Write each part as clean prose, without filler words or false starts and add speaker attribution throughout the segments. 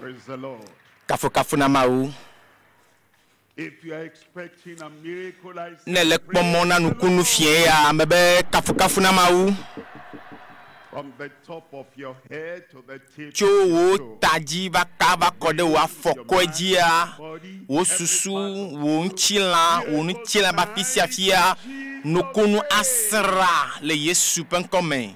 Speaker 1: Praise the Lord.
Speaker 2: Kafu kafu na mau.
Speaker 1: If you are expecting a miracle, I say,
Speaker 2: Nele pomona nukunu fie ya mebe kafu kafu na mau.
Speaker 1: from the top of your head to the tip
Speaker 2: Cho
Speaker 1: of your
Speaker 2: wo
Speaker 1: toe.
Speaker 2: taji ba kaba kode wa fokweji ya. Wo susu, wo nchila ba fisia fia. Nukunu asra le Yesu penkome.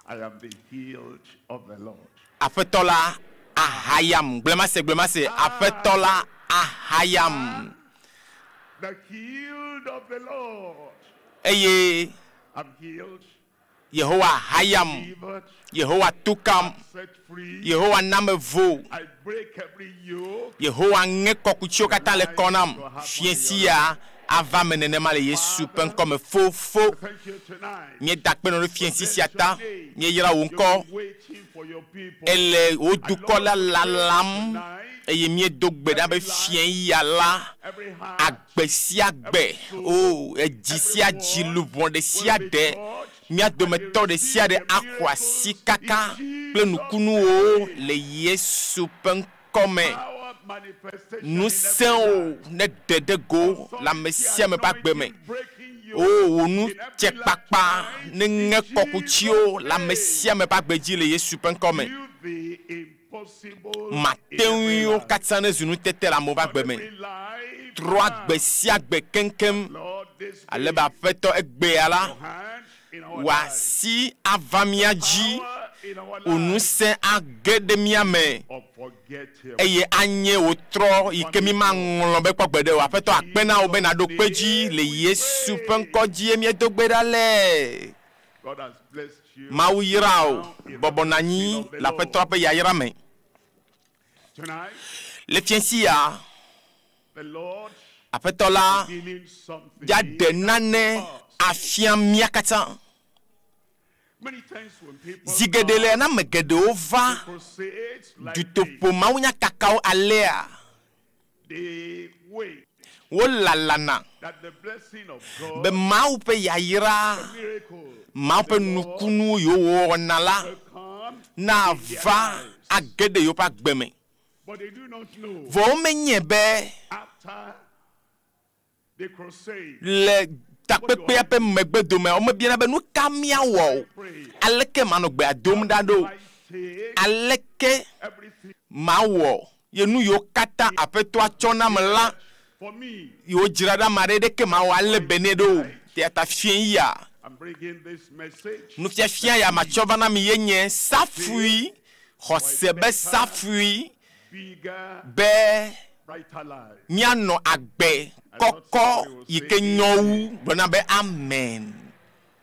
Speaker 1: I am the healed of the Lord.
Speaker 2: Afetola ahayam. Glemase. Afetola ahayam.
Speaker 1: The healed of the Lord.
Speaker 2: Eye
Speaker 1: I'm healed,
Speaker 2: Yehowa hayam.
Speaker 1: delivered,
Speaker 2: Yehowa tukam.
Speaker 1: set free.
Speaker 2: Yehowa namevo.
Speaker 1: I break every yoke.
Speaker 2: Yehowa nge kokuchio kata le konam. Fiensia ava menenema le Yesu penkome fo.
Speaker 1: Thank you tonight.
Speaker 2: Nye dakpe no fiensi siata. Nye yira
Speaker 1: You've
Speaker 2: wonko.
Speaker 1: been waiting for your people.
Speaker 2: Ele odukola lalam.
Speaker 1: Tonight,
Speaker 2: Eye mie dogbe da be fien yala.
Speaker 1: every heart,
Speaker 2: Agbe si agbe. Oh, eji si aji lubon de si ade. Mia dometo de si ade akwa si kaka. Ple nukunu o le Yesu penkome.
Speaker 1: power manifestation
Speaker 2: Nous
Speaker 1: in
Speaker 2: sommes ne dede go la messia me pas gbeme.
Speaker 1: breaking you.
Speaker 2: Oh, nous tche papa ne nge kokuchio la messia me pas gbeji le Yesu penkome.
Speaker 1: Do the impossible in
Speaker 2: Matin
Speaker 1: every
Speaker 2: yo
Speaker 1: life.
Speaker 2: 400 zunu tete la mo ba gbeme.
Speaker 1: Every life,
Speaker 2: Trois gbesi agbe kenkem.
Speaker 1: Lord, this
Speaker 2: Ale ba feto egbe ala.
Speaker 1: hand in our lives.
Speaker 2: Wasi avamiaji.
Speaker 1: Power in our
Speaker 2: Onu
Speaker 1: lives
Speaker 2: se agede miame.
Speaker 1: of forget him.
Speaker 2: Eye anye otro ikemi ma ngolombe kwa gbede wa feto akpena obe na do peji le Yesu penkoji emi do gbeda le
Speaker 1: God has blessed you.
Speaker 2: mau yirao bobo nani la feto ape ya yira me
Speaker 1: Tonight,
Speaker 2: le fiensi ya
Speaker 1: the Lord
Speaker 2: afeto la
Speaker 1: healing something.
Speaker 2: ya de nane afian miakata
Speaker 1: Many times when people
Speaker 2: zigedele na megede ova
Speaker 1: crusades like
Speaker 2: du
Speaker 1: this,
Speaker 2: topo maunya kakao alea
Speaker 1: they wait
Speaker 2: wo lalana
Speaker 1: that the blessing of God,
Speaker 2: be mau pe ya yira
Speaker 1: miracle,
Speaker 2: mau pe nukunu yo wonala
Speaker 1: will come,
Speaker 2: na va agede yo pa gbeme
Speaker 1: but they do not know.
Speaker 2: vo menye be
Speaker 1: After the crusade,
Speaker 2: le takpepe ape megbe dome o me biena be nu kamia wo
Speaker 1: pray,
Speaker 2: aleke manogbe adom dado
Speaker 1: I take
Speaker 2: aleke
Speaker 1: everything
Speaker 2: mawo ye nu yo kata apeto achona mla
Speaker 1: for me.
Speaker 2: yo jirada mare de ke mawo ale benedo te ata fien ya
Speaker 1: I'm bringing this message.
Speaker 2: nu fia ya machova na mi yenye safui hosebe safui
Speaker 1: Bigger,
Speaker 2: be
Speaker 1: brighter life.
Speaker 2: miano agbe koko yike nyowu bona be amen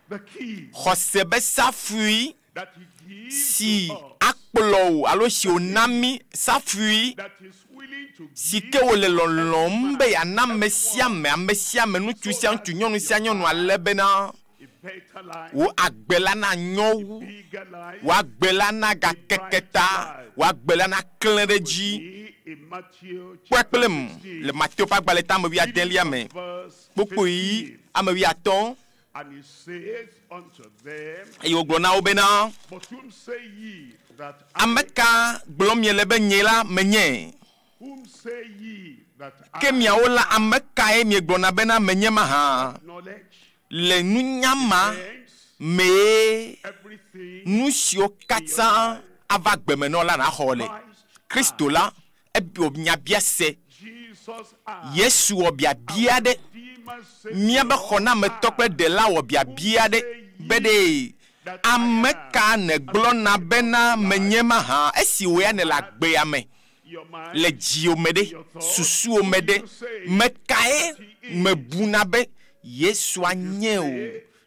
Speaker 1: The key
Speaker 2: hosebe safui
Speaker 1: that he gives
Speaker 2: si
Speaker 1: to us,
Speaker 2: akpolo alo si onami safui
Speaker 1: that is willing to
Speaker 2: si
Speaker 1: give
Speaker 2: ke wole lolombe ya na mesiame nu tusia ntu nyonu sia nyonu alebena
Speaker 1: a better life,
Speaker 2: wo agbela na nyowu
Speaker 1: bigger life.
Speaker 2: wo agbela na ga keketa wo agbela na klereji
Speaker 1: In Matthew chapter
Speaker 2: kweklem
Speaker 1: 16,
Speaker 2: le Matthieu pa gbale ta me wi adelia me
Speaker 1: verse
Speaker 2: popo yi
Speaker 1: 15,
Speaker 2: ame wi aton
Speaker 1: and he says unto them,
Speaker 2: e wo glona obena
Speaker 1: but whom say ye that
Speaker 2: ameka glomie le be nyela menye
Speaker 1: whom say ye that
Speaker 2: ke mia ola ameka e mi glona bena menye ma ha
Speaker 1: knowledge,
Speaker 2: le nunyama
Speaker 1: thanks,
Speaker 2: me
Speaker 1: everything
Speaker 2: nusio kata ava gbeme no la na hole Kristo la ebi obnya biase
Speaker 1: Jesus asked,
Speaker 2: Yesu obia biade
Speaker 1: demons say,
Speaker 2: mia be khona me tokpe de la obia biade bede ameka ne glona bena menyema ha esi we ne la gbe ame
Speaker 1: your mind,
Speaker 2: le jio mede susu o mede mekae mebuna be Yesu anye o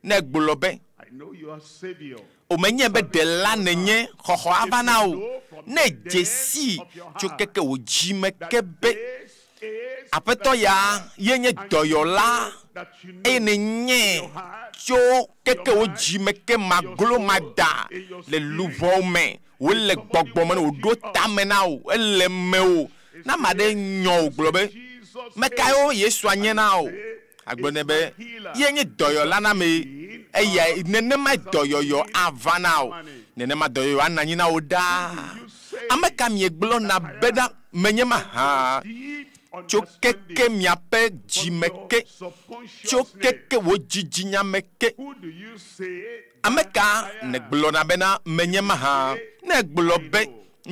Speaker 2: ne gbolobe
Speaker 1: I know you are Savior.
Speaker 2: o menye be de la nenye khoho avana o ne jesi chokeke o jime kebe
Speaker 1: This is
Speaker 2: apeto ya yenye doyola
Speaker 1: that you know
Speaker 2: ene nye cho keke o jime ke maglo mada le luvo me o le gbogbo me o do tamena o ele me o na made nyo globe
Speaker 1: Jesus
Speaker 2: mekayo Yesu anye na o agbone be yenye doyola na me eya nenema doyoyo avana o nenema doyoyo ananyi na o da ameka miegblɔ na bena menye maha tso keke miaƒe dzime ke tso keke wo dzidzinya me ke ameka negblɔ na bena menye maha ne gblɔ be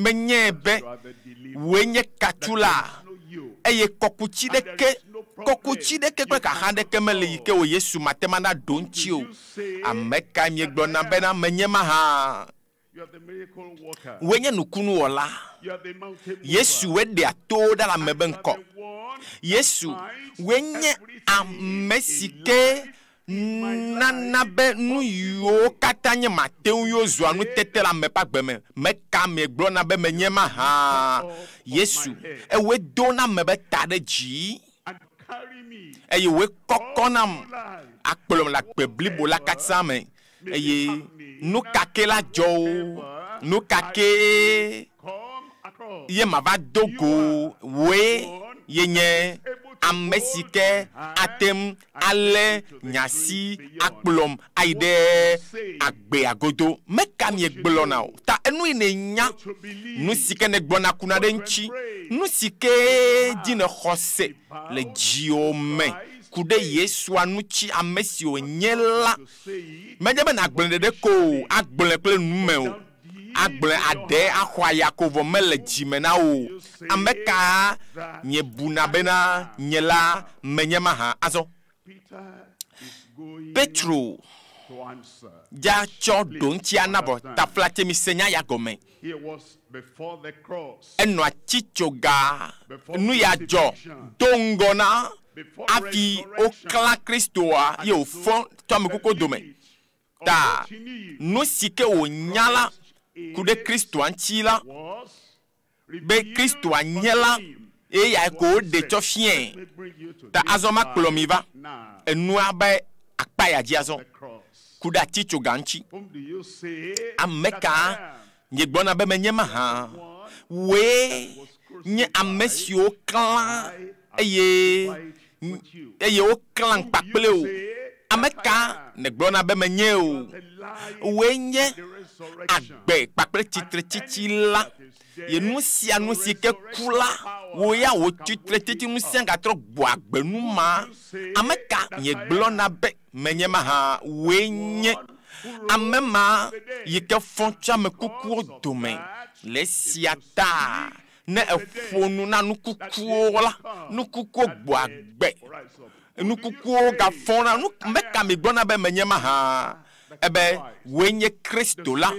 Speaker 2: menye be woe nye katula eye kɔkutsi ɖeke kple kaxa ɖeke mele yi ke wo Yesu matema na ɖo ŋuti o ameka miegblɔ na bena menye maha woe nye nukunuwɔla Yesu woe ɖea towo ɖe ame be ŋkɔ Yesu woe nye ame si ke nana be nu yiwo katã nye matewu yiwo zua nutete le ame ƒe agbe me meka miegblɔ na be menye maha Yesu ewoe do na ame be ta ɖe dzi eye woe kɔkɔ nam akplɔm le agbe blibo la katã me eye nu kake la dzɔ wo nu kake ye mava do go woe ye nye ame si ke atem ale nyasi akplɔm ayi ɖe agbe agodo meka miegblɔ na o ta enu yi ne nya nu si ke ne gbɔna kuna ɖe ŋuti nu si ke dzi ne xɔse le dziwo me ku ɖe Yesua ŋuti ame si wònye la medze be nagblẽ ɖeɖe ko agblẽ kple nume o agblẽ aɖe axɔ ayakova mele dzime na wo ameka nye buna bena nye la menye maha azɔ Petro dza tsɔ ɖo ŋuti anabɔ taflatse mi senya ya gɔme enɔ atsitsoga nu ya dzɔ do ŋgɔ na afi woklã Kristoa ye wòfɔ tɔ ame kuku dome ta nu si ke wònya la ku ɖe Kristoa ŋuti la be Kristoa nye la eya ko woɖe tsɔ fiẽ ta azɔ ma kplɔ mi va enua be akpa ya dzi azɔ ku ɖe atitsoga ŋuti ameka nye gbɔna be menye maha woe nye ame siwo klã eye woklã kpakple o ameka ne gblɔna be menye o woe nye agbe kpakple tsitre titi la ye nu sia nu si ke ku la wo ya wo tsitre titi nu sia gatrɔ gbɔ agbe nu ma ameka nye gblɔna be menye maha woe nye ame ma yi ke fɔ tso ame kukuwo dome le sia ta ne eƒo nu na nukukuwo la nukukuwo gbɔ agbe nukukuwo gafɔ na meka mi gbɔna be menye maha ebe woe nye Kristo la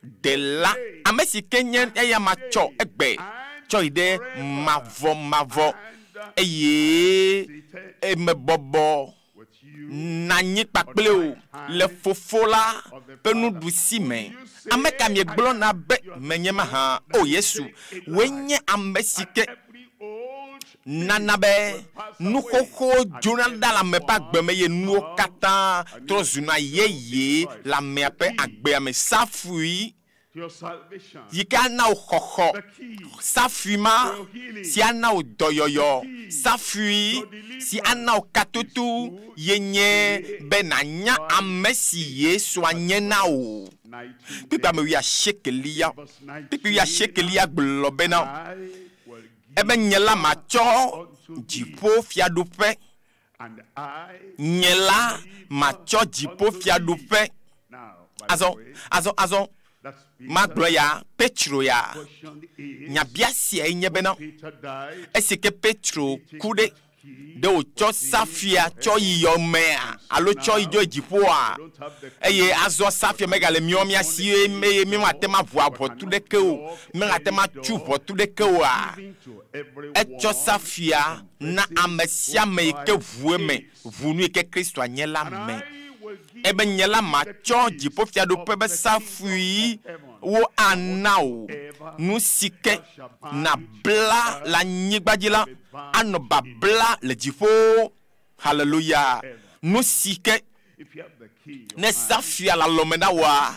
Speaker 2: de la ame si ke nye eya ma tsɔ egbe tsɔ yi ɖe mavɔ eye emebɔbɔ nanyi kpakple o le fofo la ƒe nuɖusi me ameka miegblɔna be menye maha o Yesu woe nye ame si ke nana be nuxoxo dzona ɖe le ame ƒe agbe me ye nuwo katã trɔ zuna yeye le amea ƒe agbea me safui yi ke ana wo xɔxɔ safui ma si ana wo dɔyɔyɔ safui si ana wo katoto ye nye be nanya ame si Yesua nye na wo pipa me wi ashekelia gblɔ bena ebe nye la matsɔ dziƒo fiaɖuƒe nye la matsɔ dziƒo fiaɖuƒe azɔ magblɔ ya Petro ya nyabia sia nye bena esi ke Petro ku ɖe wòtsɔ safia tsɔ yi yɔmea alo tsɔ yi dzo dziƒoa eye azɔ safia megale miɔ mia si eye mi mate ma ʋu abɔtu ɖeke o megate ma tsu ʋɔtu ɖeke oa etsɔ safia na ame sia ame yi ke ʋu eme ʋu nu yi ke Kristoa nye la me ebe nye la matsɔ dziƒo fiaɖuƒe be safui wo ana o nu si ke na bla le anyigba dzi la anɔ babla le dziƒo haleluya nu si ke ne safia le alɔme na woa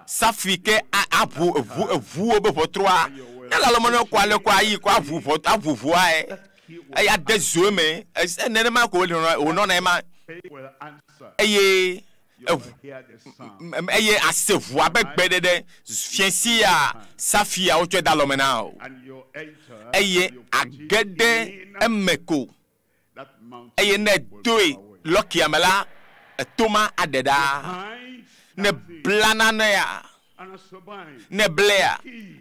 Speaker 2: safui ke aʋu eʋuwo be ʋɔtrɔa ne le alɔme na ko ale ko ayi ko aʋu ʋua eya de zoe me nenema ko wònɔna ema eye eye asevua be gbedede fiensia safia o twa dalomena o eye agede emeko eye ne doe loki amela toma adeda ne blana na ya ne blea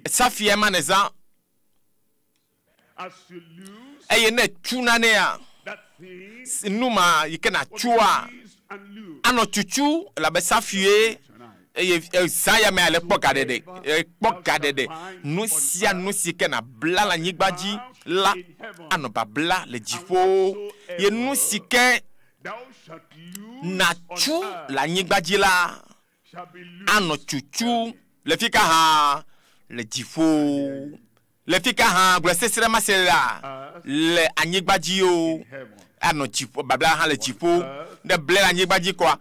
Speaker 2: safia maneza eye ne tuna ne ya numa yikena chua ano chuchu la be safie eye saya me ale pokadede no sike na bla la nyigbaji la ano ba bla le jifo ye no sike na chu la nyigbaji la ano chuchu le fika ha le jifo le fika ha glesesere masela le anyigbaji o ano jifo babla ha le jifo ne ble la nyigbaji kwa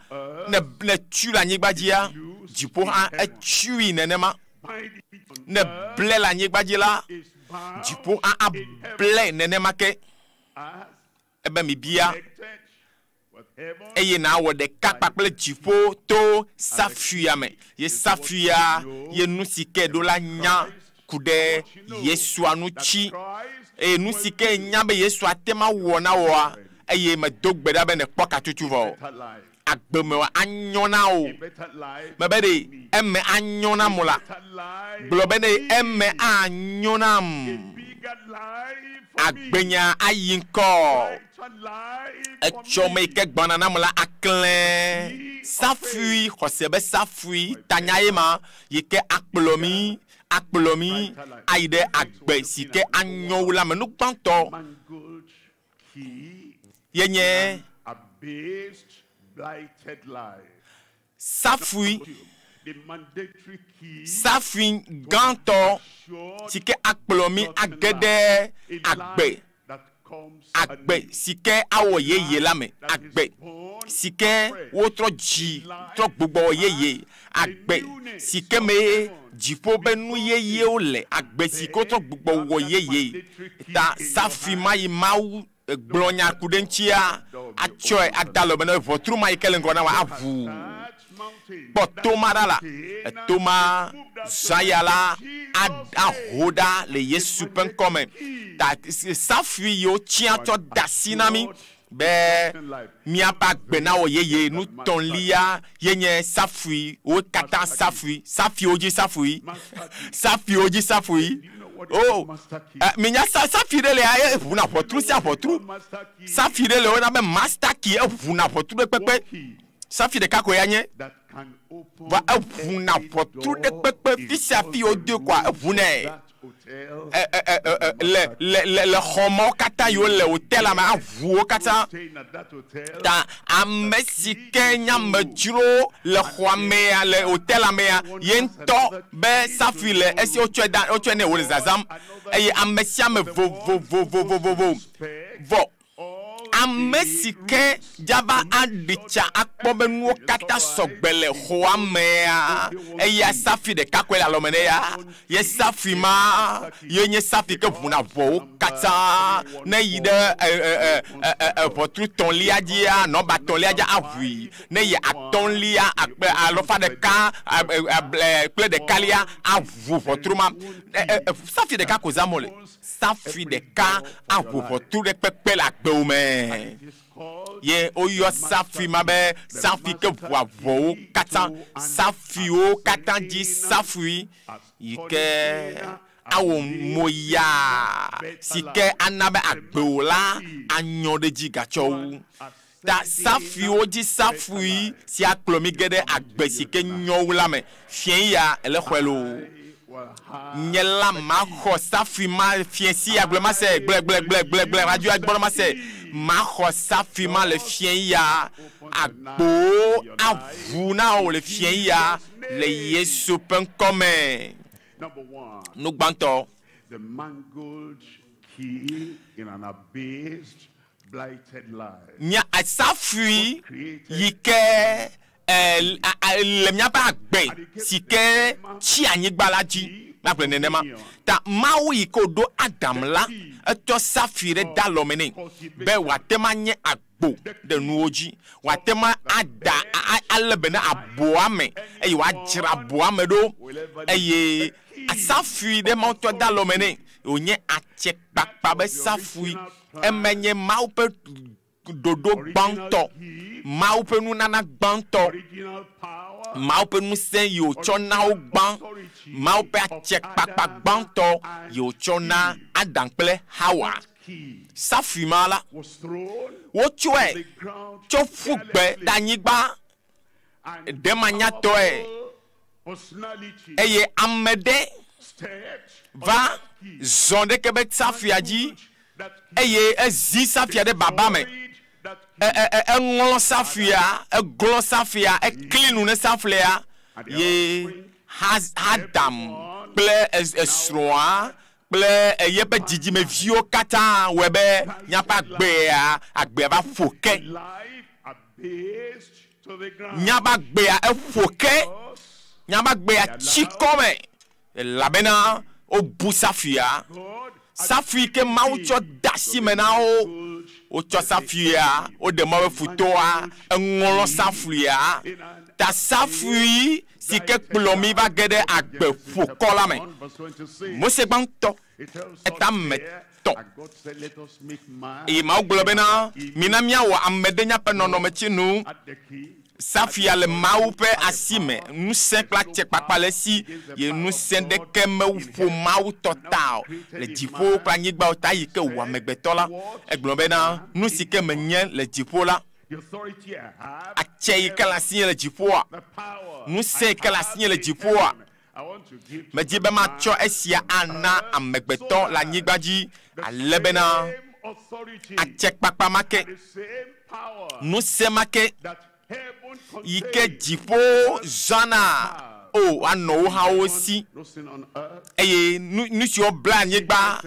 Speaker 2: ne chu la nyigbaji ya jifo ha chui nenema ne ble la nyigbaji la jifo a ble nenema ke ebe mi bia eye na wo de kapa kple jifo to safuya me ye safuya ye nusike do la nya kude Yesu anuchi e nusike nya be Yesu atema wona wa eye me dogbeda be ne poka tutuvo agbe me anyona o me be de emme anyona mula globe ne emme anyona agbenya ayinko echome ke gbanana mula aklen safui Xɔse be safui tanyayema yeke akplomi aide agbe sike anyo la me nu gbanto yenye safui ganto sike akplomi agede agbe sike awo yeye la me agbe sike wotro ji tro gbogbo yeye agbe sike me jipo benu yeye ole agbe sike wotro gbogbo wo yeye ta safi mai mau glonya kudenchia achoy adalo beno votru mai kelengona wa avu potoma dala toma zayala ahoda le Yesu pen comme ta safi yo tiato dasinami be miapa gbena o yeye nu ton lia yenye safi o kata safi oji safi oh minya safi de le aye vuna potru safi de le ona be master ki e vuna potru pepe safi de kako yanye va vuna potru de pepe fi safi o de kwa vune le homo kata yo le hotel ama avu kata ta amesike nyamjuro le hoame le hotel ama yento be safi le esi ocho ne wo zazam eye amesia me vo amesike jaba adicha akpobenu kata sogbele hoamea eya safi de kakwela lomene ya ye safi ma yenye safi ke vuna vo kata na yide votre ton liadia no ba ton liadia avui ne ye aton lia akpe alofa de ka kple de kalia avu votre ma safi de kakoza mole safi de ka avu votre de pepe la gbe ye oyo safi mabe safi ke voavo kata safi o kata di safi yike awo moya sike anabe agbeola anyo de jigacho da safi o di safi si aklomi gede agbe sike nyoula me fien ya ele khwelo nyela ma kho safi ma fien si aglema se ble radio agbo ma se ma kho safi ma le fien ya agbo avuna o le fien ya le Yesu pen comme nous gbanto
Speaker 1: the mangled key in an abased blighted life
Speaker 2: nya safi yike le miapa agbe sike chi anyigbalaji M'appelle nenema. Ta maui ko do Adam la. Eto safire da lomene. Be watema nye agbo de nuoji. Watema ada alebene aboame. Eye wajira aboame do. Eye safire de manto da lomene. Onye achek bakpa be safui. Emenye maupe dodo banto. Maupe nu nana banto. Maupe nu sen yo chona o ban. Maupe achek bakpa banto. Yo chona Adam kple Hawa. Safui mala. Wo chwe. Cho fugbe danyigba. Demanya toe. Eye amede. Va zonde kebe safia ji. Eye ezi safia de baba me. Ngolon safia, glon safia, clean ne safia. Ye Adam kple esroa. Kple yebe didi me vio kata webe nyapa agbe ba foke. Nyaba gbe a foke. Nyaba gbe a chikome. Labena o busafia. Safi ke maucho dasi mena o cho safia o de mawe futoa ngolo safia ta safi si ke plomi va gede agbe fokola me mo se banto etam to e ma globena minamia wa amedenya penono mechinu safia le maupe asime nous cinq la check papa le si ye nous cinq de keme fo mau total le dipo pa nyigba o tayi ke wa megbeto la eglobena nous si ke menyen le dipo la a chei ke la signe le dipo nous cinq ke la signe le dipo me di be ma cho esia ana amegbeto la nyigba ji alebena a check papa make nous se make Ike jipo zana o ano ha osi eye nu si obla nyegba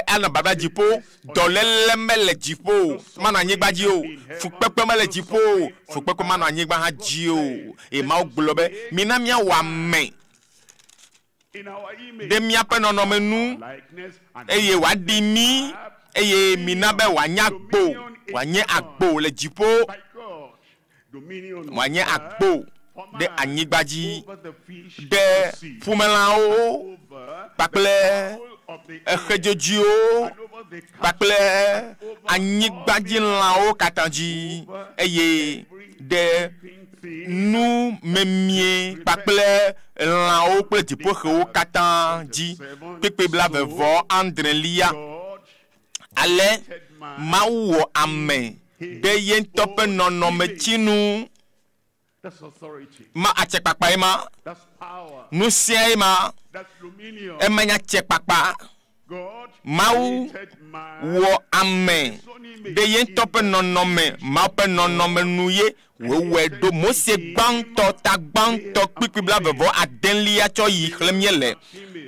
Speaker 2: ana baba jipo dolele mele jipo mana nyegba ji o fukpepe mele jipo fukpepe mana nyegba ha ji o e ma oglobe minamia wa me de mia pe no menu eye wa di mi eye minabe wa nyagbo wa nye agbo le jipo Mwanye akbo de anyigbaji de fumelao pakle ekhejojio pakle anyigbaji lao katanji eye de nu memie pakle lao kple dipo kho katanji pepe blave vo andrelia ale mawo ame de yen tope nono mechinu ma achekpakpa ema nu sia ema emanya chekpakpa mau wo ame de yen tope nono me ma pe nono me nuye we do mose gbanto ta gbanto kpikpibla vevo adenlia cho yi khlemyele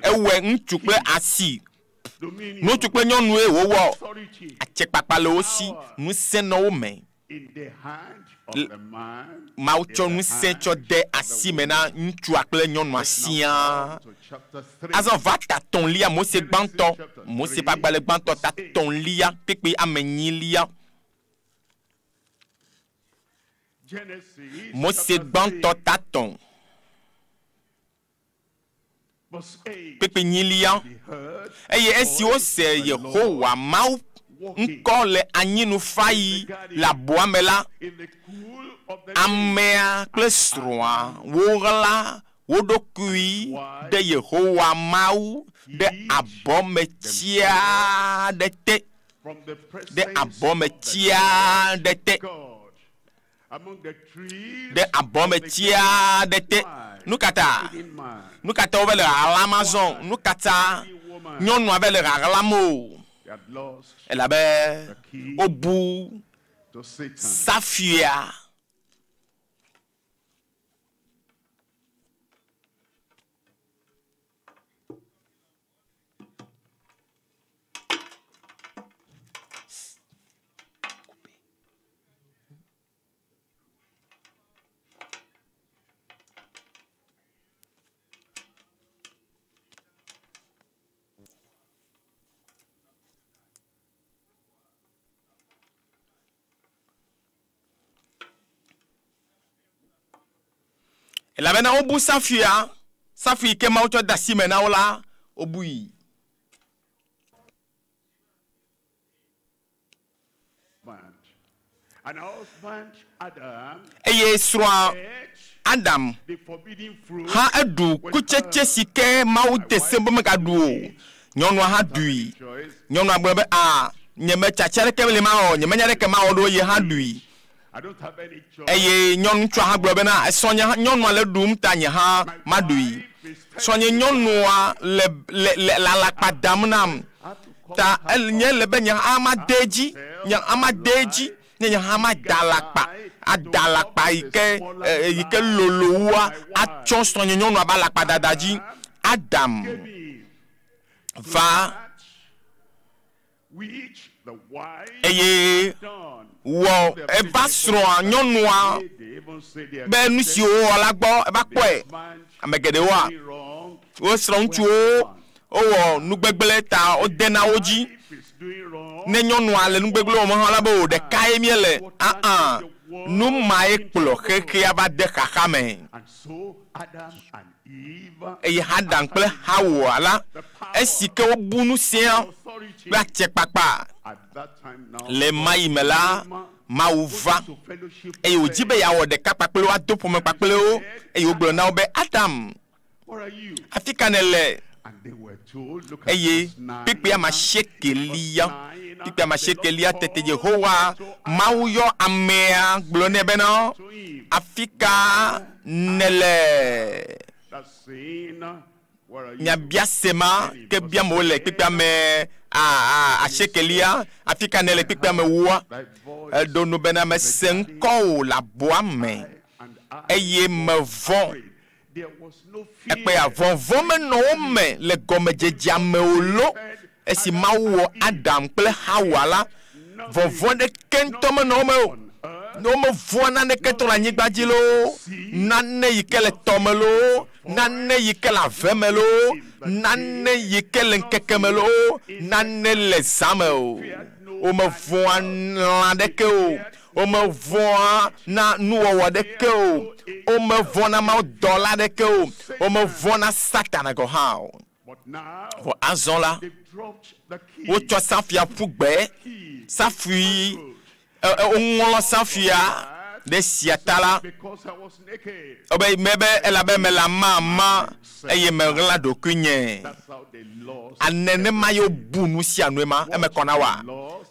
Speaker 2: ewe ntu kple asi nous tu peux nous wo a check papa le aussi nous c'est no me ma ucho nous c'est cho de asi mena ntu akle nyonu asia azon va ta ton lia mo se gbanto mo se pa gbale gbanto ta ton lia pepe amenyi lia mo se gbanto ta ton pepe nyilia eye esi o se Yehowa mau nkole anyinu fayi la boamela amea klesroa wogala wodokui de Yehowa mau de abometia de te de abometia de te de abometia de te nous kata avec le Amazon, nous kata nyonu avec le Ralamo. Elle avait au bout Safia. elabena wobu safia safi ke ma wocho da sime na wola obui
Speaker 1: and husband Adam
Speaker 2: eye sro Adam
Speaker 1: the forbidden fruit
Speaker 2: ha adu kucheche sike ma wo desembo me gadu nyonu ha dui nyonu agbe nyeme chachere ke le ma o nyeme nyare ke ma o do ye ha dui
Speaker 1: I don't have any choice.
Speaker 2: eye nyonu twa ha gbe na sonya nyonu ale dum tanye ha madui sonya nyonu a le la padam nam ta el nye le be nya amadeji nya amadalakpa adalakpa ike lolo wa atchon sonya nyonu abalakpa dadaji Adam va
Speaker 1: which the wife
Speaker 2: eye
Speaker 1: done.
Speaker 2: wo e ba sro nyonu a
Speaker 1: They even say they are
Speaker 2: be nu si o la gbo e ba po e amegede wa
Speaker 1: wrong.
Speaker 2: o sro ntu o wo nu gbegbele ta o dena oji
Speaker 1: If it's doing wrong,
Speaker 2: ne nyonu ale nu gbegbele o mo hala bo de kai miele nu mai kplo keke aba de kakame
Speaker 1: and so Adam and Eve
Speaker 2: e Adam kple Hawa ala esike o bunu sia
Speaker 1: authority
Speaker 2: ba che papa
Speaker 1: at that time now
Speaker 2: le mai mela mauva
Speaker 1: to fellowship.
Speaker 2: e o jibe ya wo de kapakpele wa do pome pakpele o e o gbo na o be Adam
Speaker 1: Where are you?
Speaker 2: afika nele
Speaker 1: And they were told, look at
Speaker 2: eye
Speaker 1: verse 9.
Speaker 2: pipe ama shekelia pipe ama shekelia tete Jehovah mauyo amea gbo ne be no
Speaker 1: To him,
Speaker 2: afika nele
Speaker 1: that's saying, where are you?
Speaker 2: nya biasema ke bia mo le pipe ame a shekelia afika nele pipe ame wo
Speaker 1: Thy voice
Speaker 2: do no bena me senko la boame
Speaker 1: and I
Speaker 2: eye me von
Speaker 1: there was no
Speaker 2: ekpe
Speaker 1: fear.
Speaker 2: avon me no me le gomejeja me olo esi mawo Adam kple Hawa la vovon de kento me no me o no me vona ne keto la nyigbaji lo nane yikele tomelo nane yikela vemelo nane yikele nkekemelo nane le zamelo o me vona de ke o me vona na nuwo de ke o me vona ma dollar de ke o me vona Satan go how
Speaker 1: But now
Speaker 2: for azon la
Speaker 1: they dropped the key.
Speaker 2: o to safia fugbe safi o ngolo safia de siatala
Speaker 1: Because I was naked.
Speaker 2: obe mebe elabe mela mama eye megla do kunye
Speaker 1: That's how they lost.
Speaker 2: anene mayo bunu si anwema e me kona wa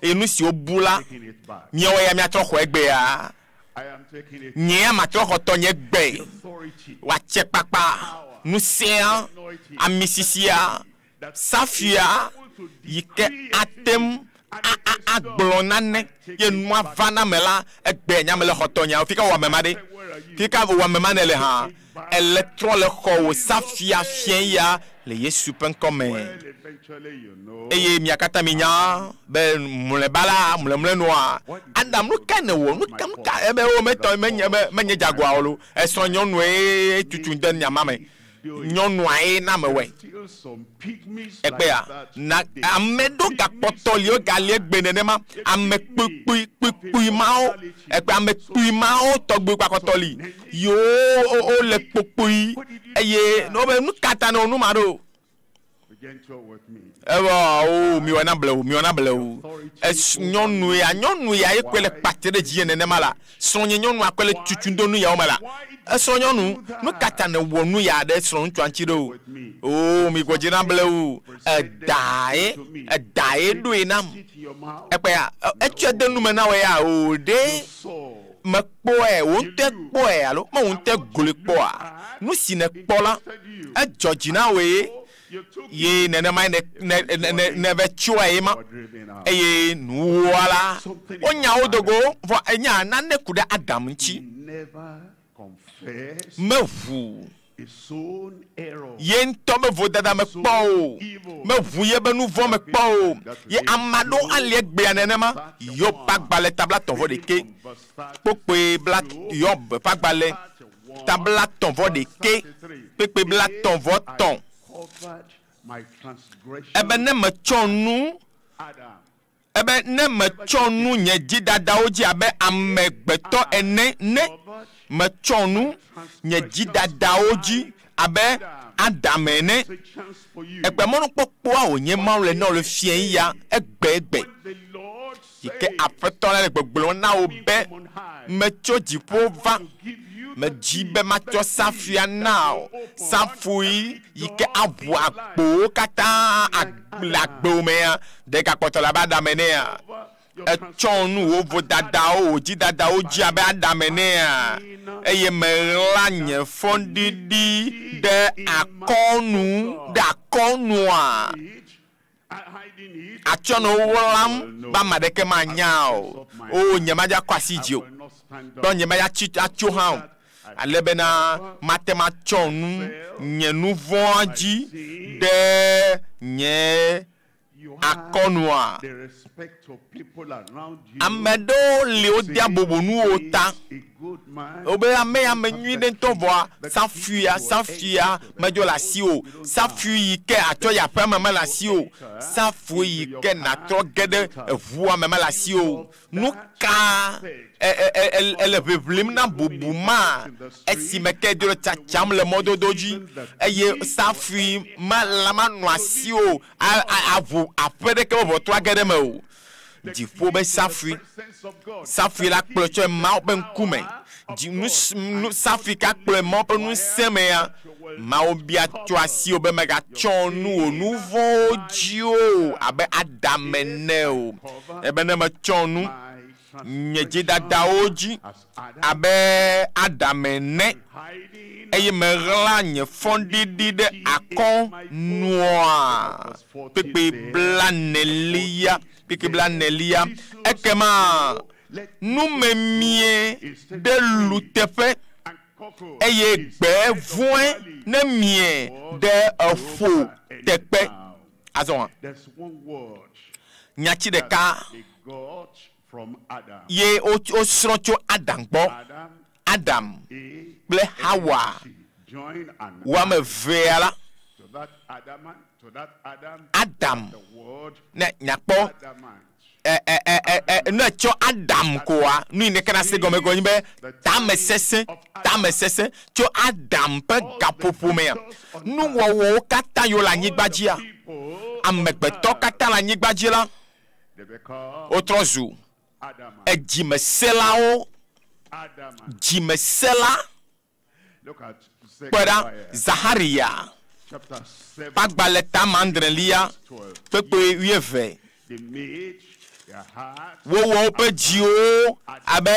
Speaker 2: enu si obula
Speaker 1: Taking it back.
Speaker 2: nyewe ya miatro ho egbe ya
Speaker 1: I am taking it.
Speaker 2: nye matro ho to nye gbe
Speaker 1: Authority.
Speaker 2: wa che papa nusia amisisia safia yike atem aglonane ye noa vana mela egbe nyamele hotonya fika wa memade fika wa memane le ha electro le ho safia fien ya le yesu pen comme
Speaker 1: Eventually, you know.
Speaker 2: eye miakata minya be mule bala mule noa Adam no kane wo no kam ka ebe o meto menye jagwa olu eso nyonu e tutunde nyamame nyonu ai na mewe
Speaker 1: Still some pygmies
Speaker 2: ekpe
Speaker 1: like
Speaker 2: ya
Speaker 1: that.
Speaker 2: na amedo gakpotolio galie gbenenema ame kpukui mao ekpe ame kpui mao togbe kwakotoli yo o le kpukui eye no be nu kata no nu maro
Speaker 1: Gentle with me.
Speaker 2: ewa o mi wana blewu es nyonu ya ekwele patere jiene mala sonye nyonu akwele tutundo nu ya o mala eso nyonu nu kata na wonu ya de so ntwanchiro o mi gojina blewu dae do inam ekpe ya etwede nu me na we ya o de
Speaker 1: So,
Speaker 2: mekpo e wonte kpo e alo ma wonte gole kpo a nu si ne kpo la ejojina we
Speaker 1: you took
Speaker 2: ye nene mai ne be chua ema
Speaker 1: driven out.
Speaker 2: eye nuwala onya odogo vo enya na ne kuda Adam nchi
Speaker 1: Never confess
Speaker 2: mevu
Speaker 1: his own error.
Speaker 2: ye nto mevu dada me kpo mevu ye benu vo me kpo ye amado ale gbe anenema yo pagbale tabla ton vo de ke pope bla yo pagbale tabla ton vo de ke pepe bla ton vo ton
Speaker 1: Covered my transgression.
Speaker 2: ebe ne me chonu
Speaker 1: Adam.
Speaker 2: ebe ne me chonu nye ji dada oji abe amegbeto ene ne metsɔ nu nye dzidadawo dzi abe adamene ekpemɔnukpɔkpɔa wònye mawu le ne le fia ya egbe yike aƒetɔ la le gbegblɔm na wo be metso dziƒo va medzi be matsɔ safia na safui yike abu agbowo katã le agbewo mea ɖeka kpɔtɔ la be adamenea etsɔ nu wo vodadawo wòdzi dadawo dzi abe adamenea eye meɣla nye fɔɖiɖi ɖe akɔnua atsɔ no wɔlam ba ma ɖeke ma nya o nye ma dza kɔ asi dzi o dɔ nye ma dza atso hã o ale bena mate ma tsɔ nu nye nu vɔa dzi ɖe nye akɔnua ame ɖewo li wode abobo nuwo ta wobe ame ya me nyui ɖe ŋutɔ vɔa safia medzo le asi o safui yi ke atsɔ yi aƒe me mele asi o safui yi ke natrɔ ge ɖe eʋua me mele asi o nu ka ele ʋiʋlim na bubu ma esime ke do le tsatsam le mɔdodo dzi eye safui manɔ asi o aʋu aƒe ɖeke be ʋɔtrɔ ge ɖe me o dziƒo be safui la kplɔ tsɔ mawo ƒe ŋkume safui ka kplɔ mawo ƒe ŋusẽ mea mawo bia tsɔ asi o be megatsɔ nu o nu vɔ̃wo dzi o abe adame ne o ebe ne metsɔ nu nye dzidadawo dzi abe adame ne eye meɣla nye fɔɖiɖi ɖe akɔnua kpekpe blanelia ekema numemie ɖe lu teƒe eye gbe vɔ̃e ne mie ɖe eƒo teƒe azɔ nyatsi ɖeka ye wosrɔ̃ tso Adam gbɔ Adam kple Hawa woame evea la Adam ne nyakpɔ ne tsɔ Adam koa nu yi ne kana se gɔme gɔnyi be tamesese tso Adam ƒe gaƒoƒo mea nuwɔwɔwo katã yo le anyigba dzia amegbetɔ katã le anyigba dzi la wotrɔ zu edzimeselawo dzimesela kpe ɖa Zaharia kpagbalẽ tamandrelia kpekpe 12 wowɔ woƒe dziwo abe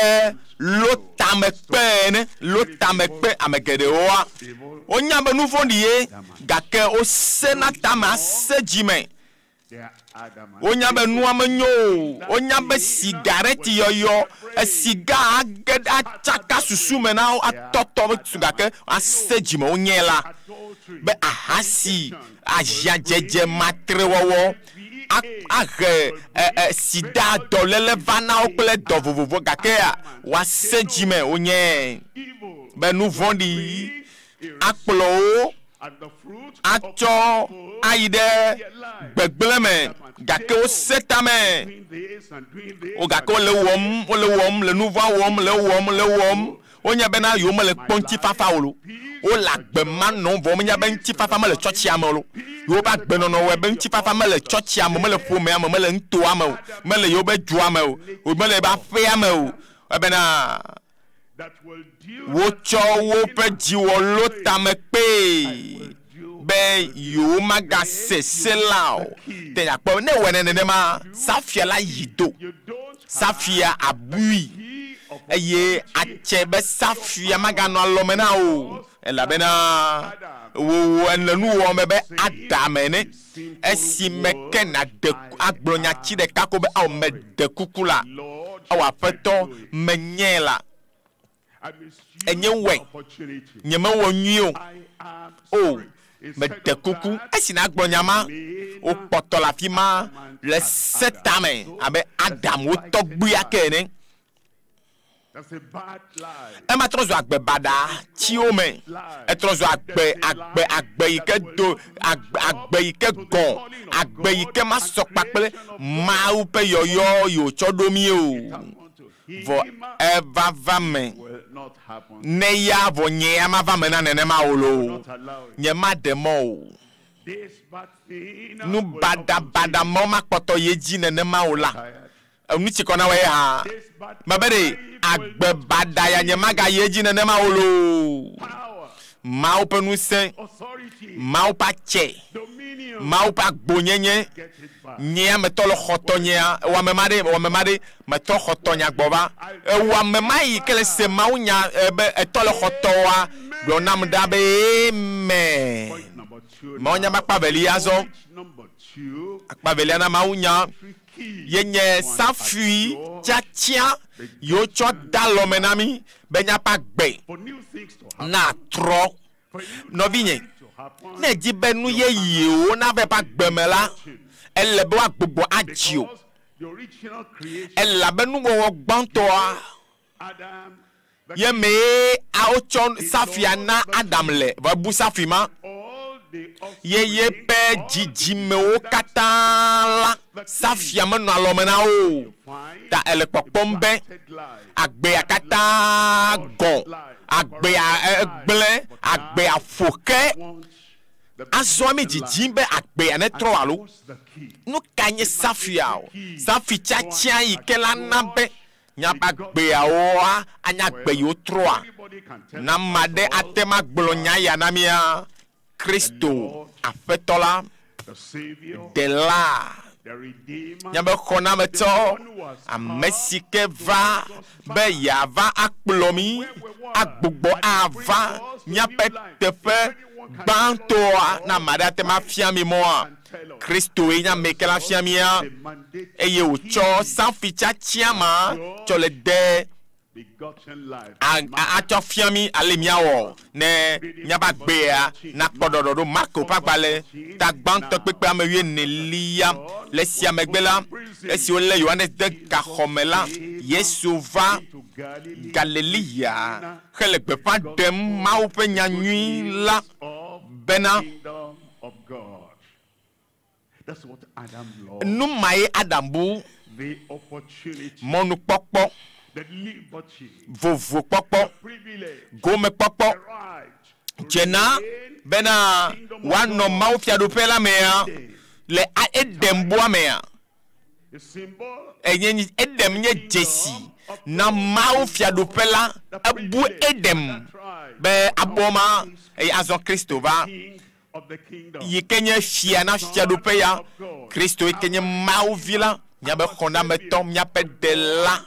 Speaker 2: lotamekpe ene lotamekpe ame geɖewoa wonya be nu vɔ̃ɖi ye gake wosena tame ase dzime wonya be nua menyo o wonya be sigareti yɔyɔ esiga age atsaka susu me na atɔtɔ gake ase dzime wonyae la be ahasi azia dzedze matre wɔwɔ ahe sida dɔléle va na wo kple dɔ vovovo gake woase dzime wonyae be nu vɔ̃ɖi akplɔ wo atsɔ ayi ɖe gbegblẽ me gake wose tame o gake wole wɔm le nu vɔ̃ wɔm wonya bena yewo mele kpɔ ŋutifafa o lo wole agbe ma nɔm vɔ menya be ŋutifafa mele tsɔtsia me o lo yewo be agbenɔnɔ wɔe be ŋutifafa mele tsɔtsia me mele ƒomea me mele ŋutoa me o mele yewo be dua me o mele be aƒea me o ebena wotsɔ woƒe dziwɔlo tame kpee be yewo magase se la o te nyakpɔ ne wɔ nenema safia la yi do safia abui eye atse be safia maganɔ alɔme na o elabena wo ele nu wɔm be adame ne esime ke na de agblɔ nyatsi ɖeka ko be awo me de kuku la awo aƒetɔ menye la enye wɛ nye mewɔ nyui o mede kuku esi na gblɔ nyama wo kpɔtɔ le afi ma le setame abe Adam wo tɔgbuia ke ene ema trɔ zu agbe baɖa tsiwo me etrɔ zu agbe yi ke do agbe yi ke gɔn agbe yi ke ma sɔ kpakple Mawu ƒe yɔyɔ yi wotsɔ ɖo mi o vɔ eva va me
Speaker 1: will not happen.
Speaker 2: ne ya vɔ nye ya ma va me na nenema o lo
Speaker 1: Not allow it.
Speaker 2: nye ma de mɔ o
Speaker 1: This bad thing
Speaker 2: nu
Speaker 1: will not
Speaker 2: badabada mɔ ma kpɔtɔ ye dzi nenema o la
Speaker 1: tired.
Speaker 2: enu tsi kɔ na wɔ ye ha
Speaker 1: This bad
Speaker 2: mebe de agbe bada ya nye ma ga ye dzi nenema o lo
Speaker 1: power,
Speaker 2: mawo ƒe ŋusẽ
Speaker 1: authority,
Speaker 2: mawo ƒe atsɛ
Speaker 1: dominion,
Speaker 2: mawo ƒe agbonyenye
Speaker 1: get it back.
Speaker 2: nye ametɔ le xɔtɔ nyea wɔame ma ɖe metɔ xɔtɔ nya gbɔ va wɔame ma yi ke le se mawu nya be etɔ le xɔtɔ wa gblɔ nam ɖa be amen
Speaker 1: Point number 2.
Speaker 2: mawu nya be akpa velia zɔ
Speaker 1: Point number 2.
Speaker 2: akpa velia na mawu nya
Speaker 1: Key.
Speaker 2: ye nye safui tiatia yiwo tsɔ da lɔme na mi be nyapa gbe
Speaker 1: For new things to happen.
Speaker 2: na trɔ
Speaker 1: For new
Speaker 2: nɔvinye
Speaker 1: things to happen.
Speaker 2: ne dzi be nu yeyewo na be ba gbeme la ele be woagbogbo adzi o
Speaker 1: Because the original creation,
Speaker 2: elabe nuwɔwɔ gbãtɔa
Speaker 1: Adam, the
Speaker 2: ye mee awotsɔ safia na Adam le bu safi ma
Speaker 1: all the
Speaker 2: yeye ƒe dzidzimewo katã la safia menɔ alɔme na o
Speaker 1: find
Speaker 2: ta ele kpɔkpɔm be
Speaker 1: life.
Speaker 2: agbea katã gɔ agbea gblẽ agbea ƒoke
Speaker 1: Want the
Speaker 2: azɔ mi dzidzim be agbea ne trɔ alo
Speaker 1: what's the key?
Speaker 2: nu ka nye safia o safi tiatia yi ke la na be nyaba agbeawoa anya agbe yiwo trɔa
Speaker 1: Anybody can tell
Speaker 2: na ma ɖe ate ma gblɔ nya ya na mia Kristo aƒetɔ la
Speaker 1: the Savior,
Speaker 2: ɖela
Speaker 1: the Redeemer,
Speaker 2: nyabe xɔnametɔ ame si ke va be yeava akplɔ mi agbogbo ava míaƒe teƒe gbãtɔa na ma ɖe ate ma fia mi mɔa Kristoe nya me ke la fia mia
Speaker 1: the mandate
Speaker 2: eye wòtsɔ safi tiatia ma tsɔ le de
Speaker 1: begotten life.
Speaker 2: atsɔ fia mi ale miawɔ ne miaba gbea nakpɔ ɖɔɖɔ ɖo Marko ƒe agbalẽ ta gbãtɔ kpekpe ame 14 le esia megbe la esi wolé Yohanes de gaxɔme la Yesu va
Speaker 1: To Galilee
Speaker 2: Galilea hele gbeƒã ɖem Mawu ƒe nyanyui la
Speaker 1: of
Speaker 2: bena
Speaker 1: kingdom of God. That's what Adam loved.
Speaker 2: nu ma ye Adam bu
Speaker 1: The opportunity,
Speaker 2: mɔnukpɔkpɔ
Speaker 1: the liberty,
Speaker 2: vovokpɔkpɔ
Speaker 1: privilege,
Speaker 2: gomekpɔkpɔ
Speaker 1: the right
Speaker 2: dzena bena woanɔ Mawu fiaɖoƒe la mea le Edem boa mea
Speaker 1: a symbol
Speaker 2: enye Edem nye dzesi na Mawu fiaɖoƒe la ebu Edem be abɔma eye azɔ Kristo va
Speaker 1: king of the kingdom.
Speaker 2: yi ke nye fia na fiaɖoƒe ya Kristo yi ke nye Mawu vi la miabe xɔnametɔ miaƒe ɖela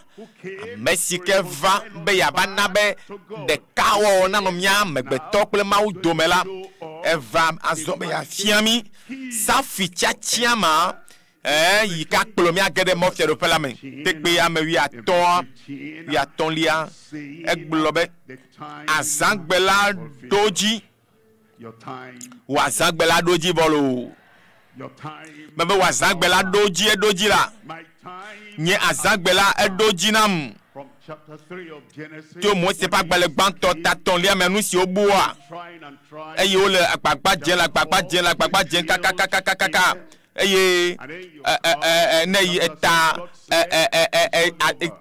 Speaker 2: ame si ke va be yeava na be ɖekawɔwɔ nanɔ mía amegbetɔ kple Mawu dome la eva azɔ be yeafia mi safi tiatia ma yi ke akplɔ míage ɖe mɔfiaɖoƒe la me tegbe ame 15lia egblɔ be
Speaker 1: The time,
Speaker 2: azãgbe la ɖo dzi
Speaker 1: your time,
Speaker 2: wò azãgbe la ɖo dzi vɔ lo
Speaker 1: your time,
Speaker 2: mebe wò azãgbe la ɖo dzi la
Speaker 1: my time.
Speaker 2: nye azãgbe la eɖo dzi nam
Speaker 1: From chapter 3 of Genesis,
Speaker 2: tso Mose ƒe agbalẽ gbãtɔ 3 mea nu siwo bua
Speaker 1: trying and trying.
Speaker 2: eye wole agbagba dzem kakakakakaka eye ne yi eta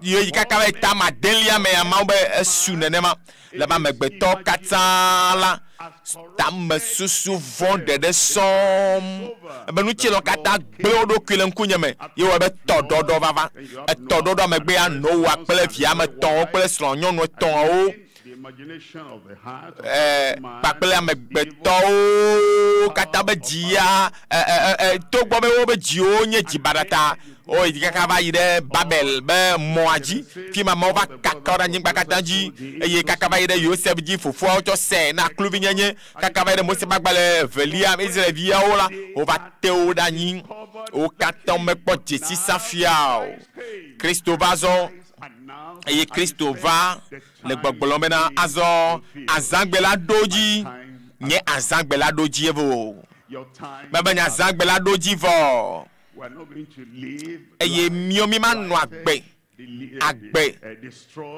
Speaker 2: yi kaka be eta madelia mea Mawu be esu nenema le be amegbetɔ katã la tame susu vɔ ɖeɖe sɔm ebe nutsilɔ katã gble wo ɖokui le ŋkunye me ye wɔ be tɔɖɔɖɔ vava etɔɖɔɖɔ megbea Noa kple via me tɔ̃wo kple srɔ̃ nyɔnu etɔ̃wo
Speaker 1: The imagination of the heart of man,
Speaker 2: kpakple amegbetɔwo katã be dzia togbɔ be wobe dziwo nye dzi baɖata o yi kaka va yi ɖe Babel be mɔa dzi fi ma Mawu va kaka wo ɖe anyigba katã dzi eye kaka va yi ɖe Yosef dzi fofoawo tsɔ sɛ na kluvi nyenye kaka va yi ɖe Mose ƒe agbalẽ 2 Israelviawo la wova te wo ɖe anyi wo katã mekpɔ dzesi safia o Kristo va zɔ
Speaker 1: and now
Speaker 2: eye Kristo va le gbɔgblɔm bena azɔ azãgbe la ɖo dzi nye azãgbe la ɖo dzi vo
Speaker 1: your time,
Speaker 2: mebe nye azãgbe la ɖo dzi vɔ
Speaker 1: we are not going to live
Speaker 2: eye mio mi ma nɔ agbe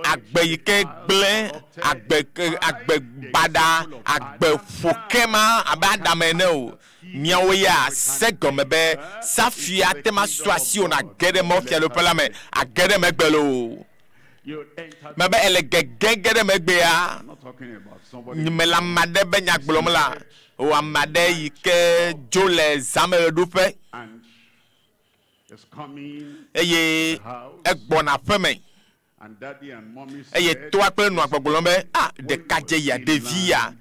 Speaker 2: agbe yi ke gblẽ agbe bada agbe ƒoke ma abe Adam ene o miawo ya se gɔme be safi ate ma sɔ asi o na ge ɖe mɔfiaɖoƒe la me age ɖe megbe lo mais elle est gege de megbea me la made be nyagbelom la o amade yike jo le zame dupe eye egbona feme eye to akple nu agbegbolom be de kaje ya devia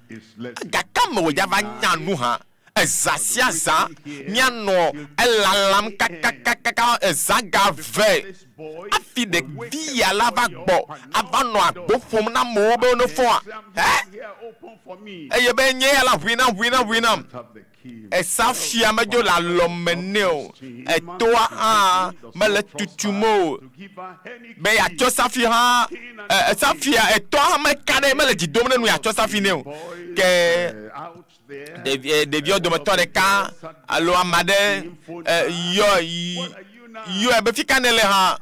Speaker 2: gaka me wo java nyanu ha ezasia za miano elalam kakakaka ezaga ve afi de via lava gbo avano agbofom na mo be no fo eye be nye la wina esafia mejo la lomeneo etoa mele tutumo be ya chosafia ha esafia etoa me kane mele didom nu ya chosafi ne ke de vieux de moteur de car allo amade yo ebe fika nele ha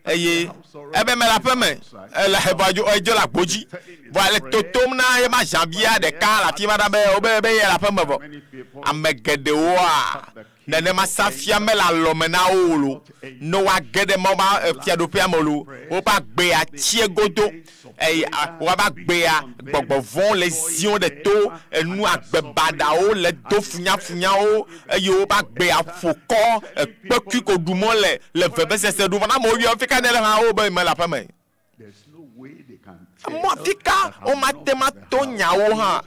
Speaker 2: eye ebe me la peme la hebojo ojo la gboji voilà totom na ye ma Janvier de car la fi mada be obe ye la peme bo amegede wa nene ma safia me la lomena olo no wa gede mo ba fiado pe amolo o pa gbe a tiegodo wa ba gbe a gbogbovon les ions de to nu agbe badao le do funya o yo ba gbe a foko peku ko dumo le vebe se du na mo wi o fika ne le ha o ba me la pa me mo fika o matemato nyawo ha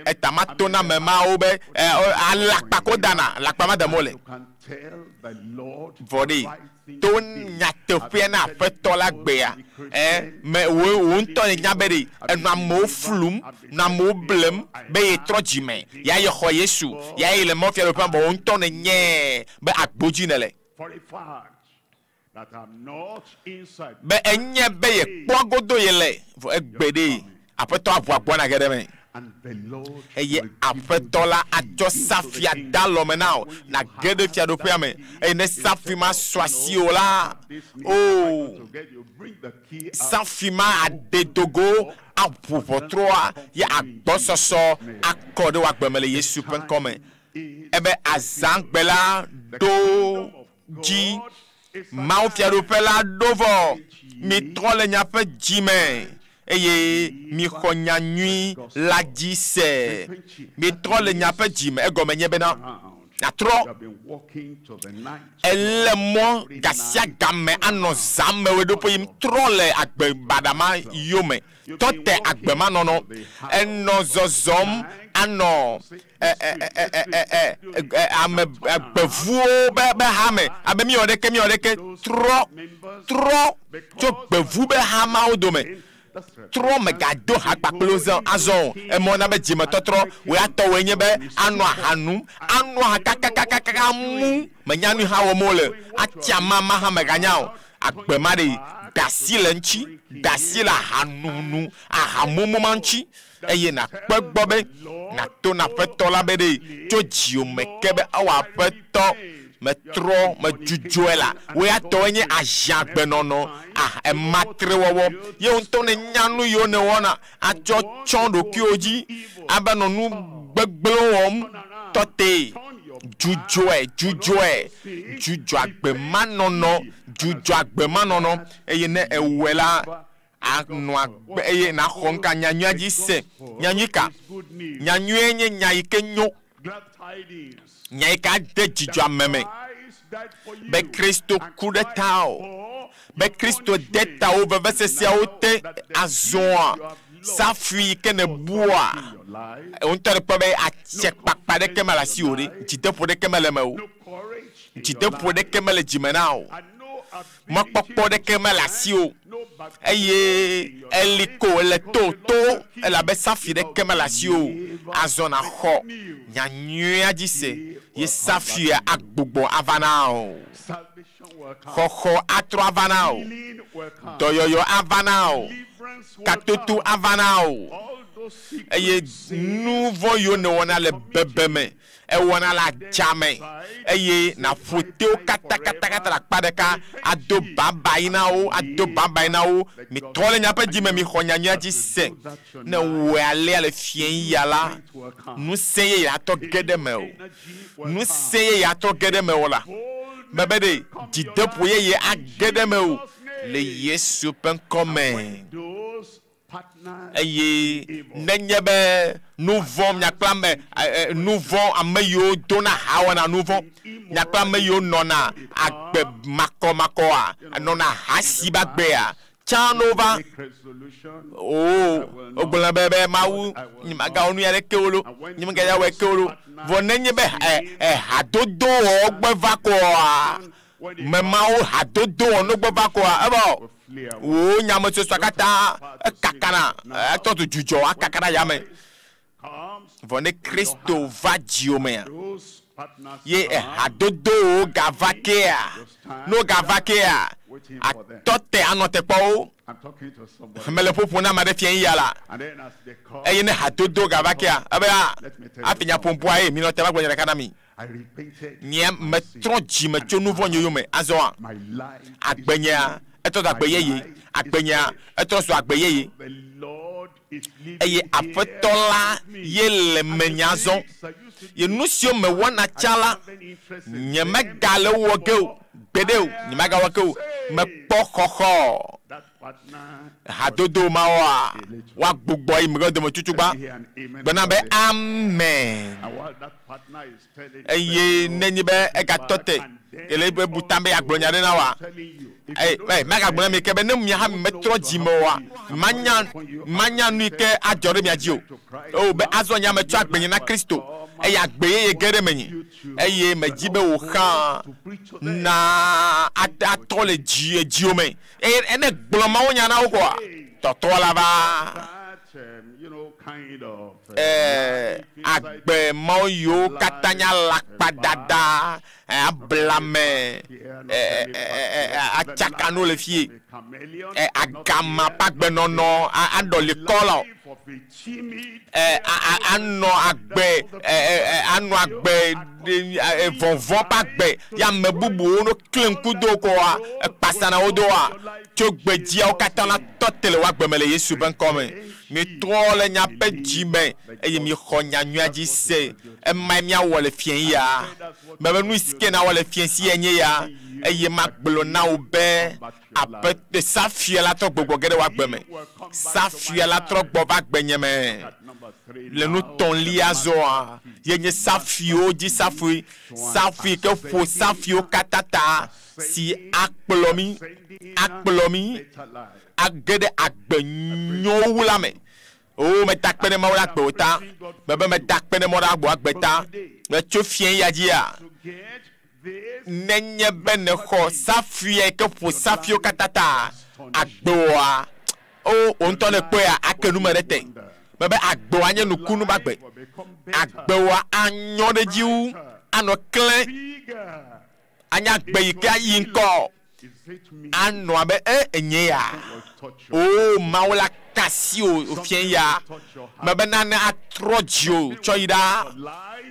Speaker 2: etamato na mema o be alakpa ko dana lakpa ma de mole vodi to nyatefia na feto la gbea me wo nto nyabere na mo flum na mo blem be etrojime ya ye ho Yesu ya ile mo fia le pan bo nto ne nye be agboji nele be enye be ye kpogodo yele egbede apeto abuagbo na gedeme eye afetola ajo safia dalomena na gede fia do piame ene safima swasio la safima ade Togo apupotroa ya agbososo akode wa gbemele Yesu penkome ebe azangbela do ji ma fia do pela dovo mi trole nya pe jime eye mi khonya nui la dise mi trole nya pe jime egome nye bena na tro elemo gasia game ano zamme we do po yim trole agbe badama yome tote agbe manono eno zozom ano ame bevuo be hame abe mi odeke tro to bevu be hama odome tro me gado hakpa closer azon e mo na be jime totro we ato we nye be anu ahanu anu hakakakaka mu manyanu ha wo mole atia mama ha me ganyao agbe mari dasile nchi dasila hanunu ahamumu manchi eye na gbegbobe na to na feto la bede to jio mekebe awa feto metro me jujuela we ato enye ajagbe nono e matre wowo ye onto ne nyanu yo ne wona ajo chondo kioji abanonu gbegblowom tote juju agbe manono eye ne ewela anu agbe eye na honka nyanya jise nyanyika nyanyu enye nyaike nyo nyaika de jijo ameme be Kristo kudetao be Kristo detao vevese siaote azon safui kene bua on te pe be ache pakpa de kemala siori jide po de kemala mewo jide po de kemala jimenao mokpokpo de kemala sio eye eliko le toto ela be safi de kemala sio azona ho nyanyu adise ye safi agbogbo avanao koko atro avanao doyoyo avanao katoto avanao eye nouveau yo ne wona le bebeme e wona la jame eye na foto kata la kpadeka ado baba ina o mi tole nya pe jime mi khonya nya ji se na we ale fien yala nu seye ya to gedeme o nu seye ya to gedeme o la bebede di depo ye agedeme o le Yesu ƒe ŋkɔme.
Speaker 1: those partners
Speaker 2: Eye nenye be nu vɔ̃ miakpla me nu vɔ̃ ame yiwo dona ha wɔna nu vɔ̃ miakpla ame yiwo nɔna agbe makɔmakɔa nɔna ha si ba gbea tsã no va ogblẽ be mawu nyimagawo nu ya ɖe ke wolo nyimagawo ya ke wolo vɔ nenye be hadodo wɔ gbe va kɔa memawo hadodo wɔ no gbe va kɔa ebɔ wo nyametsotsɔ katã ekakana etɔ to dzudzɔ akakana yame vɔ ne Kristo va dziwo mea ye hadodowo gava kea no gava kea atɔ te anɔ tekpɔwo mele ƒoƒo na ame ɖe fia ya la eye ne hadodo gava kea ebe afi nyapompoa ye mi nɔ te va gblɔ ɖeka na mi nye metrɔ dzi me tso nu vɔ nyoyo me azɔa agbenyea etɔ do agbe yeye agbenyea etɔ so agbe yeye eye aƒetɔ la ye le menya zɔm ye nu siwo me wɔna tsã la nye megale wɔ ge o gbeɖe o nye megawɔ ge o mekpɔ xɔxɔ hadodo mawoa woagbugbɔ yi megbe dome tutsugba gbena be amen eye nenye be egatɔ te ele be buta be agblɔ nya ɖe na wa megagblɔ na mi ke be ne mia hã metrɔ dzi me wa manya nu yi ke adzɔ ɖe mia dzi o be azɔ nya metsɔ agbenye na Kristo eye agbe yeye ge ɖe menye eye medzi be wòxã na atɔ le dziwo me eye ene gblɔ mawo nya na wo kɔa tɔtɔ la va agbe mawo yiwo katã nya lakpa dada ablame atsakano le fie agama ƒe agbenɔnɔ aɖɔli kɔ la anɔ agbe vɔvɔ ƒe agbe ya ame bubuwo no kle ŋkudo kɔa ekpasana wo doa tso gbedziawo katã la tɔ te le wo agbe me le Yesu ƒe ŋkɔme mitrɔ le nyaƒe dzime eye mixɔ nyanyua dzi se emae miawɔ le fia ya mebe nu si ke na wɔ le fia si enye ya eye magblɔ na wo be aƒete safia la trɔ gbɔgbɔ ge ɖe wo agbe me safia la trɔ gbɔ va agbenye me le nutɔlia zɔa ye nye safiwo dzi safui ke ƒo safiwo katã ta si akplɔ mi age ɖe agbe nyowu la me o meta kpe ɖe mawo ɖe agbewo ta mebe meta kpe ɖe mɔ ɖe agbo agbe ta metso fia ya dzia nenye be nexɔ safia ke ƒo safiwo katã ta agbewoa o ŋutɔ ne kpɔa ake nume ɖe te mebe agbewoa nye nukunu be agbe agbewoa anyɔ ɖe dziwu anɔ klẽ anya agbe yi ke ayi ŋkɔ anɔ abe enye ya o mawo la kasi o fia ya mebe nane atrɔ dzi o tsɔ yi ɖa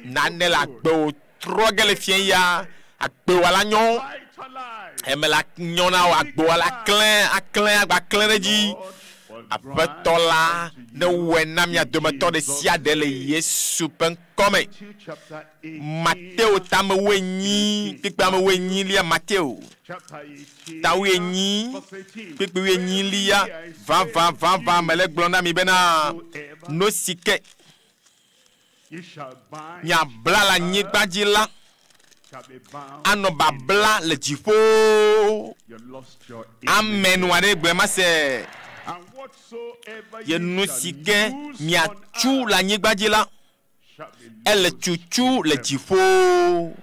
Speaker 2: nane le agbewo trɔ ge le fia ya agbewoa la nyɔ eme la nyɔ na o agbewoa la aklẽ agba klẽ ɖe dzi aƒetɔ la ne wɔe na mia dometɔ ɖe sia ɖe le Yesu ƒe ŋkɔme Mateo tame woenyi kpekpe ame woenyi lia Mateo ta woenyi kpekpe woenyi lia va mele gblɔ na mi bena no si ke miabla le anyigba dzi la anɔ babla le dziƒo amen aɖe gbe ma se ye nu si ke miatsu le anyigba dzi la ele tsutsu le dziƒo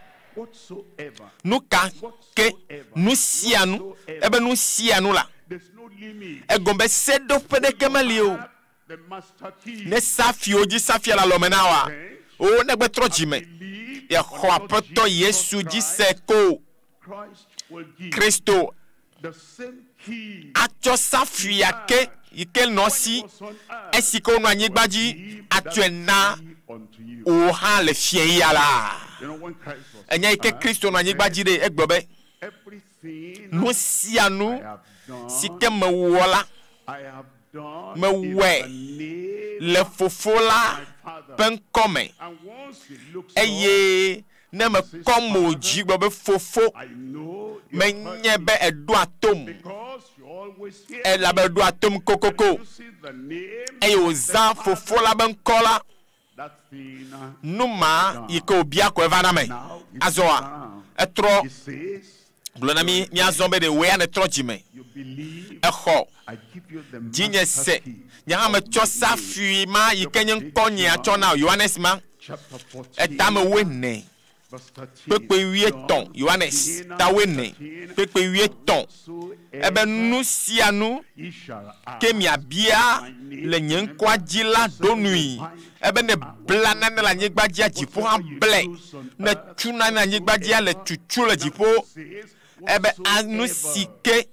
Speaker 2: nu ka ke nu sia nu ebe nu sia nu la egɔme be seɖoƒe ɖeke meli o ne safiwo dzi safia la lɔme na wa o negbe trɔ dzime yexɔ aƒetɔ Yesu dzi se ko Kristo atsɔ safia ke yi ke nɔ si esi ke wonɔ anyigba dzi atsɔe na o hã le fia ya la enya yi ke Kristo nɔ anyigba dzi ɖe egblɔ be nu sia nu si ke mewɔ la mewɔe le fofo la ƒe ŋkɔme eye ne mekɔ mo dzi gbɔ be fofo Mais nye be edo atom.
Speaker 1: Because you always hear.
Speaker 2: E la be do atom kokoko.
Speaker 1: You see the name.
Speaker 2: E yo zan fofo la ben kola.
Speaker 1: That thing.
Speaker 2: Numa yiko obia ko evaname. Azoa. Etro.
Speaker 1: It says.
Speaker 2: Glonami mi azombe de we an etro jime.
Speaker 1: You believe.
Speaker 2: Echo.
Speaker 1: I give you the
Speaker 2: Jinye
Speaker 1: master
Speaker 2: se.
Speaker 1: key.
Speaker 2: Nyanga me chosa fui ma yikenye konye achona Yohanes ma.
Speaker 1: Chapter 14.
Speaker 2: Etame wene.
Speaker 1: verse 13.
Speaker 2: Pepe 8 ton Yohanes ta wene. Pepe 8 ton. Ebe nous si à nous
Speaker 1: Ye shall ask
Speaker 2: ke mi abia le nyenkwa dila donui. Ebe ne blana na la nyegba dia jipo han ble. Ne tuna na nyegba dia le tutu le jipo. Ebe anu sike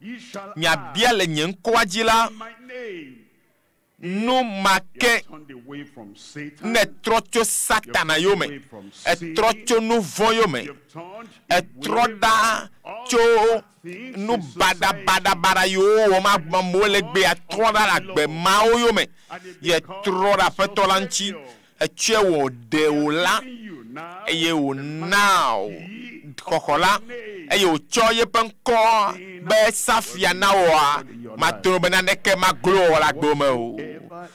Speaker 1: ye shall
Speaker 2: mi abia le nyenkwa dila
Speaker 1: my name.
Speaker 2: no make
Speaker 1: Turn away from Satan.
Speaker 2: ne trocho satana yome. E trocho no von yome.
Speaker 1: You've turned
Speaker 2: E troda cho no bada yo o ma mole gbe a troda la gbe ma o yome. Ye troda petolanchi e che wo de o la
Speaker 1: you now.
Speaker 2: e ye o now kokola e ye o cho ye penko be safia na wa ma trobe na neke ma glo la gbo me o.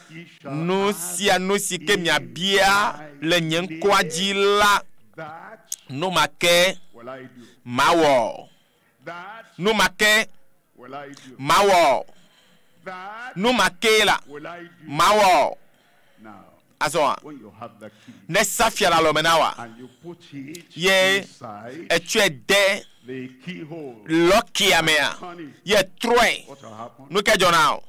Speaker 1: Ye shall
Speaker 2: No si ke mi abia le nyenko adila
Speaker 1: that
Speaker 2: no make
Speaker 1: will I do.
Speaker 2: mawo
Speaker 1: That
Speaker 2: no make
Speaker 1: will I do.
Speaker 2: mawo
Speaker 1: That
Speaker 2: no make la
Speaker 1: will I do.
Speaker 2: mawo
Speaker 1: Now,
Speaker 2: aso
Speaker 1: when you have the key
Speaker 2: ne safia la lo menawa
Speaker 1: and you put it
Speaker 2: ye
Speaker 1: inside
Speaker 2: e tue de
Speaker 1: the keyhole,
Speaker 2: loki amea ye troe
Speaker 1: what will happen?
Speaker 2: no ke jona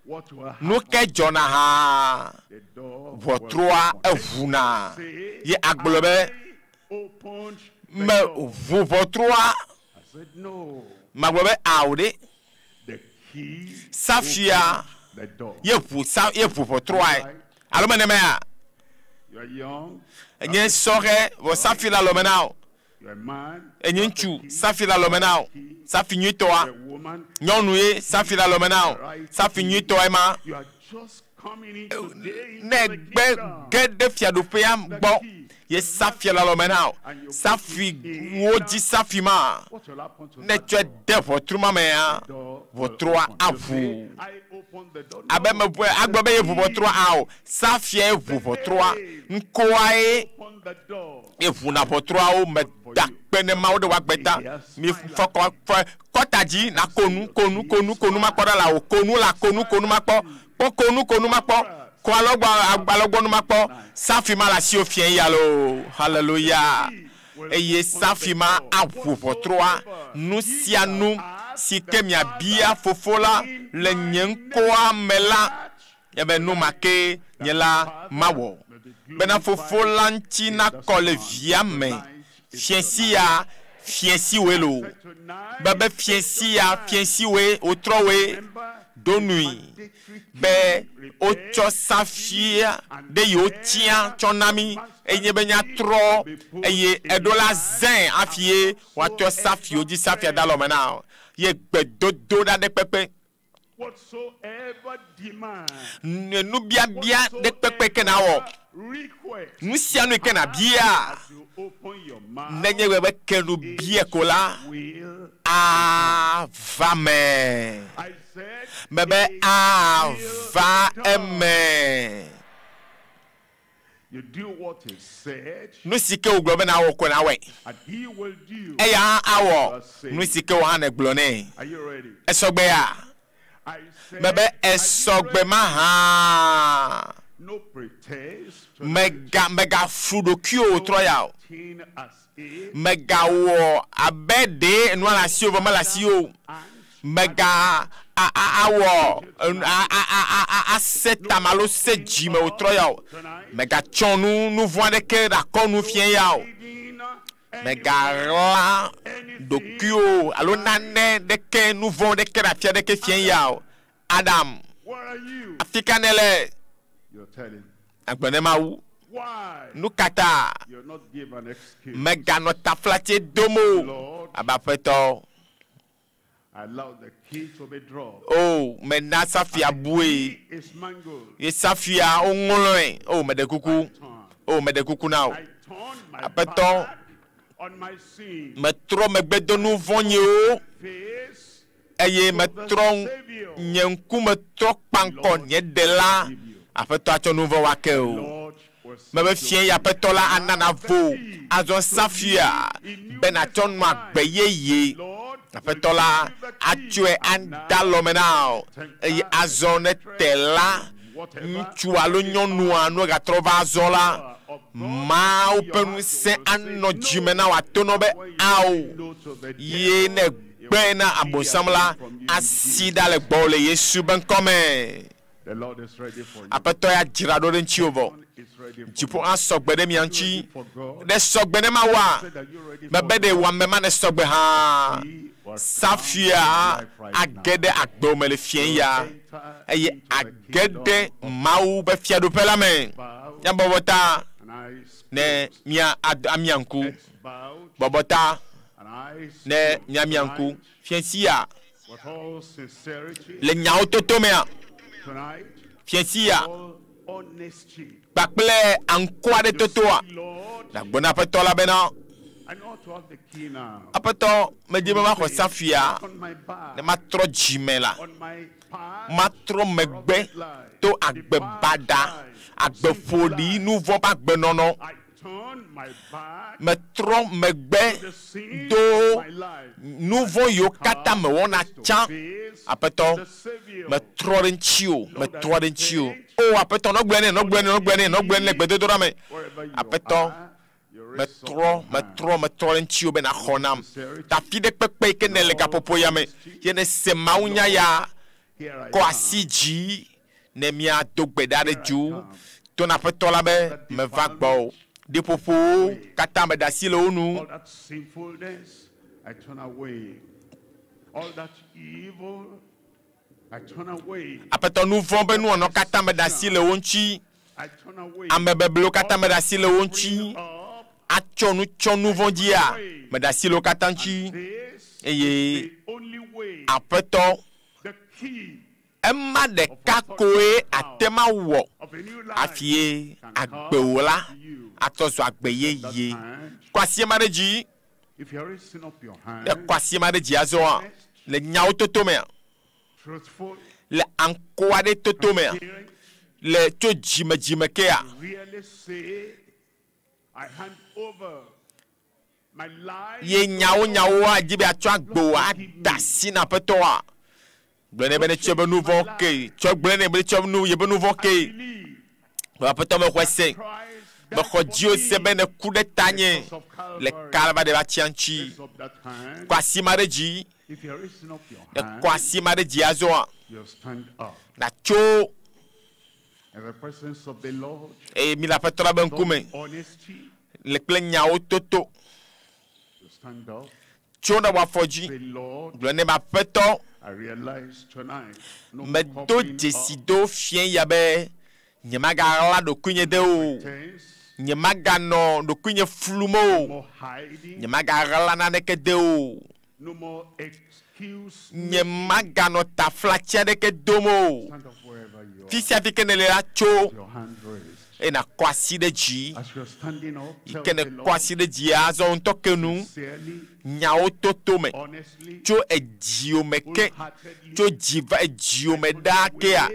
Speaker 1: What will happen?
Speaker 2: no ke jona ha
Speaker 1: The door
Speaker 2: vo
Speaker 1: will
Speaker 2: troa
Speaker 1: open.
Speaker 2: evuna
Speaker 1: Say,
Speaker 2: ye agbolobe
Speaker 1: opened the
Speaker 2: me
Speaker 1: door.
Speaker 2: vo troa
Speaker 1: I said, no.
Speaker 2: magbobe aude
Speaker 1: The key
Speaker 2: safia
Speaker 1: opened the door.
Speaker 2: ye vo vo troa alo menemea
Speaker 1: You are young.
Speaker 2: enye sore vo safia la lo menao
Speaker 1: You are a man.
Speaker 2: enye nchu safia la lo menao safi nyitoa
Speaker 1: You are a woman.
Speaker 2: nyonu ye safia la lo menao safi nyitoa ma
Speaker 1: You are just coming in today.
Speaker 2: ne
Speaker 1: into the
Speaker 2: gbe
Speaker 1: kingdom.
Speaker 2: gede fiadope ya gbo ye safia la lo menao safi woji safi ma
Speaker 1: What will happen to
Speaker 2: ne
Speaker 1: that
Speaker 2: tue
Speaker 1: door?
Speaker 2: de vo truma me ya
Speaker 1: Door
Speaker 2: vo
Speaker 1: will
Speaker 2: troa
Speaker 1: open. You
Speaker 2: avu
Speaker 1: say, I opened the door.
Speaker 2: abe me bwe agbobe ye vo vo troa ao safia ye vo vo troa nkoa ye
Speaker 1: Open the door.
Speaker 2: evu na vo troa o me da pene ma o de wa gbeta mi fo kotaji na konu ma kpoda la o konu ma kpo konu ma kpo ko alogbo nu ma kpo safi ma la si ofien ya lo hallelujah eye safi ma avu vo troa nu sianu sike mi abia fofola le nyenkoa mela ebe nu make nyela mawo bena fofola nti na kole viame fiensi welo bebe fiensi we otrowe donui be ocho safia de yo tia chonami enye benya tro eye edola zen afie wato safio di safia dalomena ye gbedodo da de pepe
Speaker 1: Whatsoever demand,
Speaker 2: nu bia de pepe kenawo
Speaker 1: request,
Speaker 2: nu sia nu kena bia
Speaker 1: you open your mouth,
Speaker 2: nenye webe kenu bia kola
Speaker 1: will.
Speaker 2: avame
Speaker 1: I said,
Speaker 2: bebe ava eme
Speaker 1: you do what he said,
Speaker 2: nu sike uglobe na wo ko na we
Speaker 1: and he will do.
Speaker 2: eya awo nu sike wo han eglone
Speaker 1: Are you ready?
Speaker 2: esogbe ya
Speaker 1: I said,
Speaker 2: bebe
Speaker 1: are you
Speaker 2: esogbe
Speaker 1: ready?
Speaker 2: ma ha
Speaker 1: No pretense to
Speaker 2: mega fudo kio troya
Speaker 1: teen as if
Speaker 2: mega wo abede enu ala si over mala si o mega awo aseta malo se jime o troya mega chonu nu voande ke da konu fien ya o mega la dokio alo nane de ke nu voande ke da fia de ke fien ya o Adam
Speaker 1: where are you?
Speaker 2: afikanele
Speaker 1: You're telling.
Speaker 2: agbone ma wu
Speaker 1: Why?
Speaker 2: nu kata
Speaker 1: You're not given an excuse.
Speaker 2: mega no taflate domo abapeto
Speaker 1: Allow the key to be dropped.
Speaker 2: oh me na safia bue
Speaker 1: Key is mangled.
Speaker 2: ye safia ongoloe oh me de kuku
Speaker 1: Turn.
Speaker 2: oh me de kuku now
Speaker 1: I turn my
Speaker 2: apeto
Speaker 1: back on my sin.
Speaker 2: Metrɔ megbe do nu vɔ̃ nyewo.
Speaker 1: Face
Speaker 2: Eye metrɔ nye ŋkume trɔ kpankɔ nye ɖela. Aƒetɔ atsɔ nu vɔ̃ wa ke o.
Speaker 1: Lord was
Speaker 2: Mebe fia ya aƒetɔ la anana vo. Azɔ safia be natsɔ nu agbe yeye.
Speaker 1: Lord,
Speaker 2: Aƒetɔ la atsɔe ada lɔme na o. Eye azɔ ne te la ŋutsu alo nyɔnua nu gatrɔ va azɔ la. Mawo ƒe ŋusẽ anɔ dzime na wòato nɔ be ao. Ye ne gbe na abosam la asi ɖa le gbɔ le Yesu be ŋkɔme.
Speaker 1: the Lord is ready for you.
Speaker 2: Aƒetɔ ya dzra ɖo ɖe ŋtsi vɔ.
Speaker 1: Is ready for
Speaker 2: Dziƒo asɔgbe ɖe mia ŋtsi.
Speaker 1: for God.
Speaker 2: Ne sɔgbe ne ma wa.
Speaker 1: Said that you're ready
Speaker 2: Mebe ɖe wɔame ma ne sɔgbe hã.
Speaker 1: He was
Speaker 2: Safia age ɖe agbewo me le fia ya. Eye age ɖe Mawu be fiaɖoƒe la me. Ya bɔbɔ ta
Speaker 1: and eyes
Speaker 2: ne mia amia ŋku.
Speaker 1: bowed
Speaker 2: Bɔbɔ ta
Speaker 1: and eyes
Speaker 2: ne mia ŋku. Fiasia
Speaker 1: with all sincerity
Speaker 2: le nyawo toto mea.
Speaker 1: tonight.
Speaker 2: Fiasia
Speaker 1: All honesty.
Speaker 2: kpakple anku aɖe totoa.
Speaker 1: Lord,
Speaker 2: Dagbo na aƒetɔ la bena
Speaker 1: I know to have the key now.
Speaker 2: aƒetɔ medi be maxɔ safia
Speaker 1: On my back,
Speaker 2: ne matrɔ dzime la.
Speaker 1: on my path,
Speaker 2: Matrɔ megbe to agbe bada, agbe ƒoɖi, nu vɔ̃ ƒe agbenɔnɔ.
Speaker 1: I turn my back
Speaker 2: Metrɔ megbe
Speaker 1: to the sin
Speaker 2: to
Speaker 1: of my life.
Speaker 2: nu vɔ̃ yiwo katã mewɔna tsã.
Speaker 1: Face
Speaker 2: Aƒetɔ,
Speaker 1: the Savior.
Speaker 2: metrɔ ɖe ŋtsi o, metrɔ ɖe ŋtsi o. O aƒetɔ, nɔgblẽ nɛ le gbedodoɖa me.
Speaker 1: Wherever you
Speaker 2: Aƒetɔ,
Speaker 1: are, you raise
Speaker 2: metrɔ ɖe ŋtsi o be naxɔ nam. Tafi ɖe kpekpe yi ke ne le gaƒoƒo ya me. Ye ne se mawunya ya
Speaker 1: Here I
Speaker 2: kɔ
Speaker 1: am.
Speaker 2: asi dzi ne miado gbe ɖa ɖe dzo. To na aƒetɔ la be meva gbɔ o. Ɖiƒoƒowo katã me ɖe asi le wo nu.
Speaker 1: All that sinfulness, I turn away. All that evil, I turn away.
Speaker 2: Aƒetɔ nu vɔ̃ be nuwɔnɔ katã me ɖe asi le wo ŋtsi.
Speaker 1: I turn away.
Speaker 2: Ame beblewo katã me ɖe asi le wo ŋtsi.
Speaker 1: Up
Speaker 2: Atsɔ nu tsɔ nu vɔ̃ dzia me ɖe asi le wo katã ŋtsi.
Speaker 1: this,
Speaker 2: Eye
Speaker 1: the only way,
Speaker 2: aƒetɔ
Speaker 1: the key
Speaker 2: ema ɖeka koe ate ma wɔ
Speaker 1: of a new life
Speaker 2: afie
Speaker 1: can
Speaker 2: agbewo la
Speaker 1: come to you.
Speaker 2: atrɔ zɔ agbe yeye. Kɔ asi ma ɖe dzi.
Speaker 1: If you're raising up your hand,
Speaker 2: Ne kɔ asi ma ɖe dzi azɔ le nyawo toto mea.
Speaker 1: truthful,
Speaker 2: Le anko aɖe toto mea.
Speaker 1: hearing,
Speaker 2: Le tso dzimedzime kea.
Speaker 1: really say, I hand over my life.
Speaker 2: Ye nyawo adzi be atsɔ agbewo ada asi na aƒetɔa. Gblɔ nɛ be ne tsɔ be nu vɔ ke. Tsɔ gblɔ nɛ be tsɔ nu ye be nu vɔ ke.
Speaker 1: Believe
Speaker 2: Aƒetɔ me xɔ se.
Speaker 1: Christ
Speaker 2: Me xɔ dziwo se be ne ku ɖe tanye le Calvary ba tia ŋtsi.
Speaker 1: raise up that hand.
Speaker 2: Kɔ asi ma ɖe dzi.
Speaker 1: If you're raising up your
Speaker 2: Ne
Speaker 1: hand,
Speaker 2: kɔ asi ma ɖe dzi azɔa.
Speaker 1: you stand up.
Speaker 2: Na tso
Speaker 1: In the presence of the Lord,
Speaker 2: mi le aƒetɔ la be ŋkume.
Speaker 1: honesty,
Speaker 2: Le kple nyawo toto.
Speaker 1: you stand up.
Speaker 2: Tso ɖe wɔ afɔ dzi.
Speaker 1: Say, Lord,
Speaker 2: Gblɔ nɛ be aƒetɔ.
Speaker 1: I realize tonight, no more
Speaker 2: Medo
Speaker 1: covering
Speaker 2: dzesi
Speaker 1: up
Speaker 2: do fia ya be nyemaɣla ɖokuinye de o.
Speaker 1: pretense,
Speaker 2: Nyemaganɔ ɖokuinye flum o.
Speaker 1: more hiding,
Speaker 2: Nyemaɣla naneke de o.
Speaker 1: no more excuse.
Speaker 2: Nyemaganɔ taflatsi aɖeke dom o.
Speaker 1: Stand up wherever you
Speaker 2: Fi
Speaker 1: are.
Speaker 2: sia fi ke ne le la tso.
Speaker 1: Your hand raised.
Speaker 2: Eye nakɔ asi ɖe dzi.
Speaker 1: As you're standing up,
Speaker 2: Yi
Speaker 1: tell
Speaker 2: ke ne
Speaker 1: the
Speaker 2: kɔ
Speaker 1: Lord
Speaker 2: asi ɖe dzi azɔ ŋutɔ ke nu.
Speaker 1: sincerely,
Speaker 2: Nyawo toto me.
Speaker 1: honestly,
Speaker 2: Tso edziwo me ke. Tso dziva edziwo me ɖaa kea.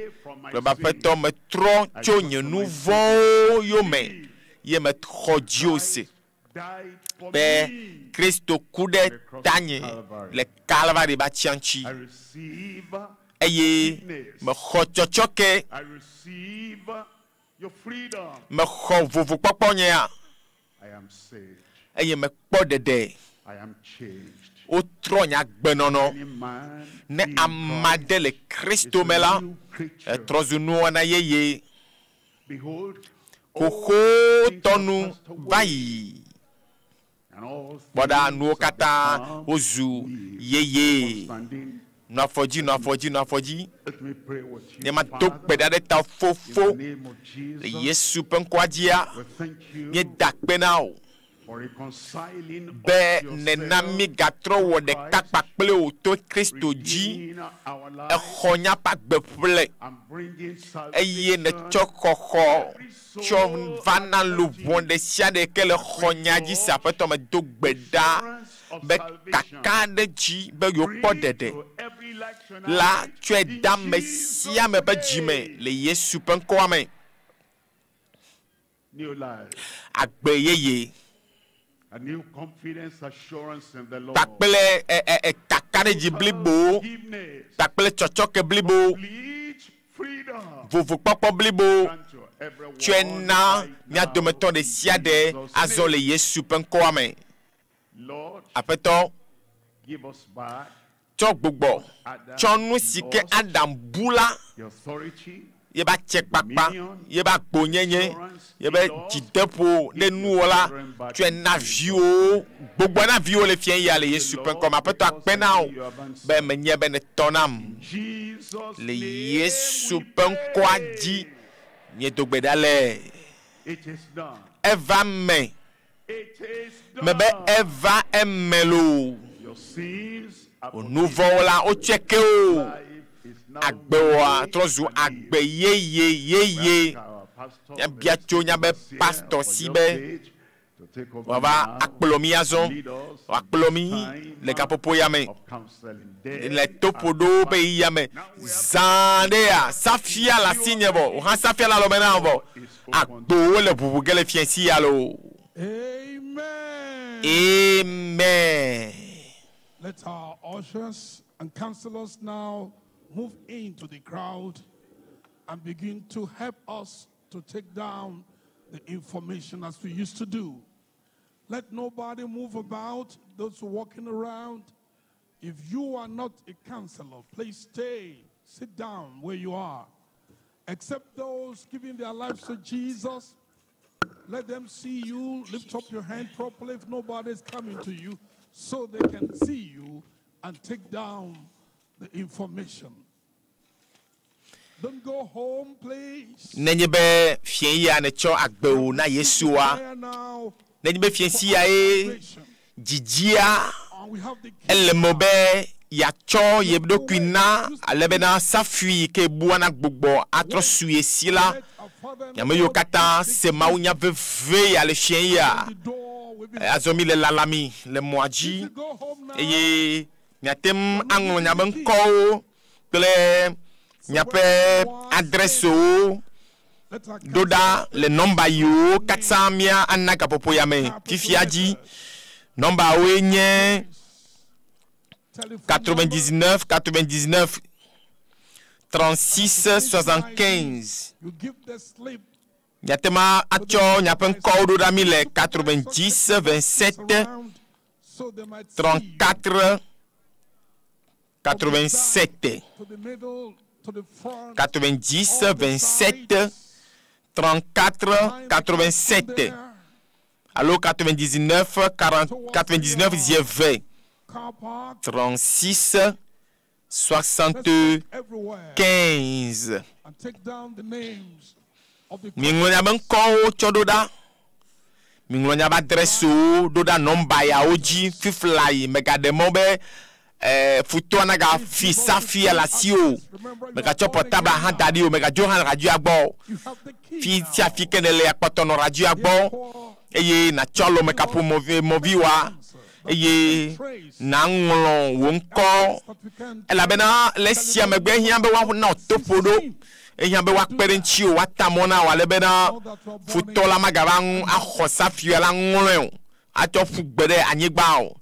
Speaker 2: Gblɔ be aƒetɔ metrɔ tso nye nu vɔ̃wo yome. Ye mexɔ dziwo se.
Speaker 1: died for
Speaker 2: Be
Speaker 1: me.
Speaker 2: Kristo ku ɖe tanye le Calvary ba tia ŋtsi.
Speaker 1: I receive
Speaker 2: Eye mexɔ tsɔtsɔke.
Speaker 1: I receive your freedom.
Speaker 2: Mexɔ vovokpɔkpɔ nyea.
Speaker 1: I am saved.
Speaker 2: Eye mekpɔ ɖeɖe.
Speaker 1: I am changed.
Speaker 2: Wotrɔ nye agbenɔnɔ.
Speaker 1: Any man
Speaker 2: Ne
Speaker 1: in
Speaker 2: ame
Speaker 1: Christ
Speaker 2: aɖe le
Speaker 1: is
Speaker 2: Kristo
Speaker 1: a
Speaker 2: me la.
Speaker 1: new creature.
Speaker 2: Etrɔ zu nuwɔna yeye.
Speaker 1: Behold,
Speaker 2: Xoxo tɔnu va yi.
Speaker 1: and all
Speaker 2: Kpɔɖa
Speaker 1: things
Speaker 2: nuwo
Speaker 1: have
Speaker 2: katã
Speaker 1: become
Speaker 2: wozu
Speaker 1: new.
Speaker 2: yeye.
Speaker 1: Standing,
Speaker 2: Nɔ afɔ dzi, nɔ afɔ dzi, nɔ afɔ dzi.
Speaker 1: let me pray with you,
Speaker 2: Ne ma do
Speaker 1: Father,
Speaker 2: gbe ɖa ɖe ta
Speaker 1: in
Speaker 2: fofo.
Speaker 1: the name of
Speaker 2: Le
Speaker 1: Jesus.
Speaker 2: Yesu ƒe ŋkɔa dzia.
Speaker 1: We thank you
Speaker 2: Míeda kpe na wo.
Speaker 1: for reconciling
Speaker 2: be nenami gatro wo de kapa kple o to Kristo dzi exɔnya pa gbe ƒle eye ne tsɔ xɔxɔ tsɔ vana lobɔ de sia de ke le xɔnya dzi si aƒetɔ me do gbe ɖa be kaka ɖe dzi be yewo kpɔ ɖeɖe la tsɔe da me sia me be dzime le Yesu ƒe ŋkɔa me. Agbe yeye.
Speaker 1: A new confidence, assurance in the Lord.
Speaker 2: Takpele kakaɖedzi blibo, takpele tsɔtsɔke blibo, vovokpɔkpɔ blibo, tsɔe na mia dometɔ ɖe sia ɖe azɔ le Yesu ƒe ŋkɔa me. Aƒetɔ, tsɔ gbugbɔ, tsɔ nu si ke Adam bu la. Yeba tsekpakpa, yeba gbonyenye, yeba dzideƒo ɖe nuwo la, tsɔe na viwo, gbogbo na viwo le fia ya le Yesu ƒe ŋkɔ me. Aƒetɔ akpe na wo be menye be ne tɔ nam le Yesu ƒe ŋkɔa dzi nye do gbe ɖa le. Eva me, mebe eva eme lo. Nu vɔwo la wotsɔe ke o. Agbewa trozu agbe yeye ya bia tso nya be pastor si be wava akplomi azɔ akplomi le kapopo ya me le topo do be ya me zandea safia la signe bo ha safia la lo mena bo agbo le bubu gele fiensi ya lo. Amen.
Speaker 3: Let our ushers and counselors now move into the crowd and begin to help us to take down the information as we used to do. Let nobody move about, those walking around. If you are not a counselor, please stay, sit down where you are. Except those giving their lives to Jesus, let them see you, lift up your hand properly if nobody is coming to you, so they can see you and take down the information. Don't go home, please.
Speaker 2: Nenye be fien ya ne cho agbewo na Yesua. Nenye be fien si ya e jijia elemo be ya cho yebdo kwina alebe na safui ke buana gbogbo atro suye sila. Nyame yo kata se maunya veve ya le fien ya. Azomi le lalami le moaji eye nyatem anglo nyabe nko kple nyape adresse o doda le nomba yo 400 mia anaka popo ya me fifiaji nomba o nye 99 99 36 75 Nyatema acho nyapen kodo da mile 90 27 34 87 90 27 34 87 Allo 99 40 99 20 36 75 Minglonya ben ko chododa Minglonya ba adresse doda nomba ya oji fifly megademo be futo na ga fi safi ala sio mega cho portable han dadi o mega johan radio agbo fi ti afike ne le apoto no radio agbo eye na cholo meka po movi wa eye na ngolo wonko ela bena le sia megbe hian be wa na topodo eyan be wa kperenchi o watamona wale be na futola magaban ahosa fiela ngolo ato fugbere anyigba o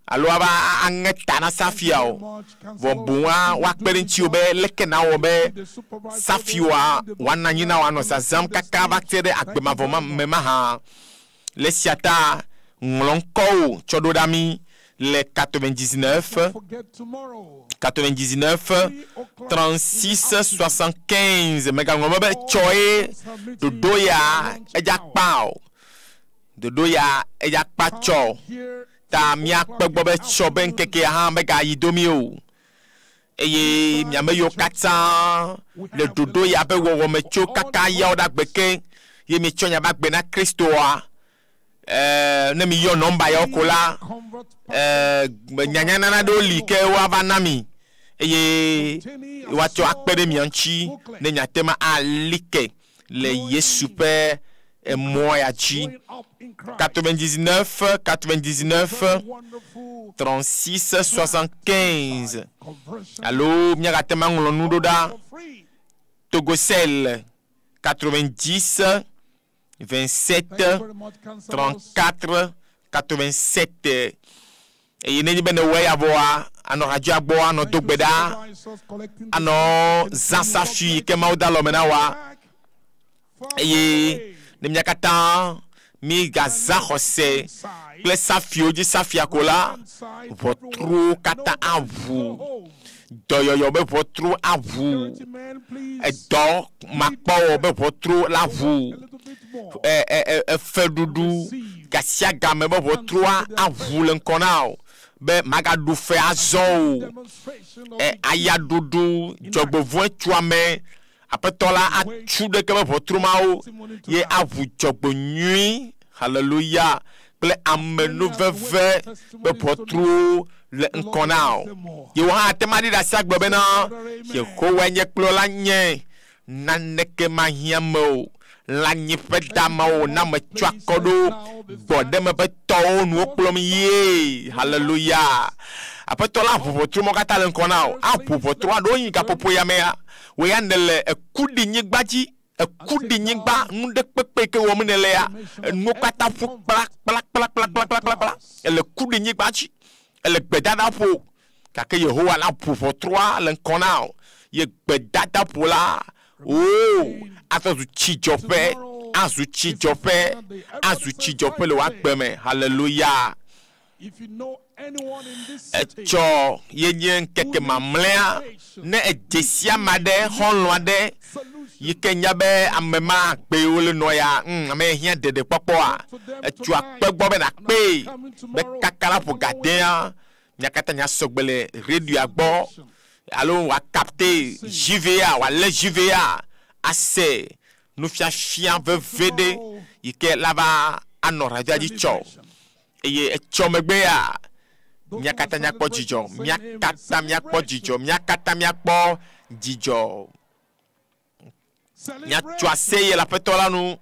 Speaker 2: alo aba angeta na safia o vo buwa wa kperenchi o be leke na o be safiwa wana nyina wano sa zam kaka baktere agbema voma mema ha le siata ngolonko chododami le 99 36 75 mega ngobe choe dodoya ejakpao dodoya ejakpacho ta mia pegbobe choben keke ha mega yidomio eye miameyo kata le dodoya be wo me cho kaka ya odagbeke ye mi chonya bagbe na Kristo a ne mi yo number yo kola nyanya nana do li ke wa vanami eye wa to akpere mi anchi ne nyatema alike le Yesu pe moya chi 99 36 75 allo miakatema ngolo nudoda Togo sel 90 27 34 87 et ne bene we aboa ano radio aboa no dogbeda ano zansafi ke mauda lo menawa et ne miakata mi gaza Xɔse kple safio di safia kola votre kata avu doyoyo be votre avu edo makpo be votre lavu fedudu gasia game be votre avu lenkonao be magadu fe azo ayadudu jogbovu tuame apetola atu de ke be votre mao ye avu jogbo nui hallelujah ple amenu veve be votre le nkonao ye wa temadi da sagbo bena ye ko wenye klola nye naneke mahiamo la nyi pedamo na me twakodo bode me beto nu oklom ye hallelujah apetola votre mo kata le nkonao apu votre ado yin ka popo ya mea we yanele ekudi nyigbaji ekudi nyigba nde pepe ke wo menele ya nu kata fu plak ele kudi nyigbaji ele gbedada po kake Yehowa la pour votre le nkonao ye gbedada po la azu chijope le wakbeme hallelujah.
Speaker 3: If you know anyone in this city,
Speaker 2: echo yenyen keke mamlea ne ejesia made honloade yikenya be amema agbe wole noya ame hia dede popo a echo akpegbo be na pe be kakala po gadea nyakata nya sogbele radio agbo alo wa capter JVA wa le JVA ase nu fia vevede yike lava anoradia di cho eye echomegbeya miakata nyakpɔ dzidzɔ miakpɔ dzidzɔ miatsɔ aseye la petɔ la nu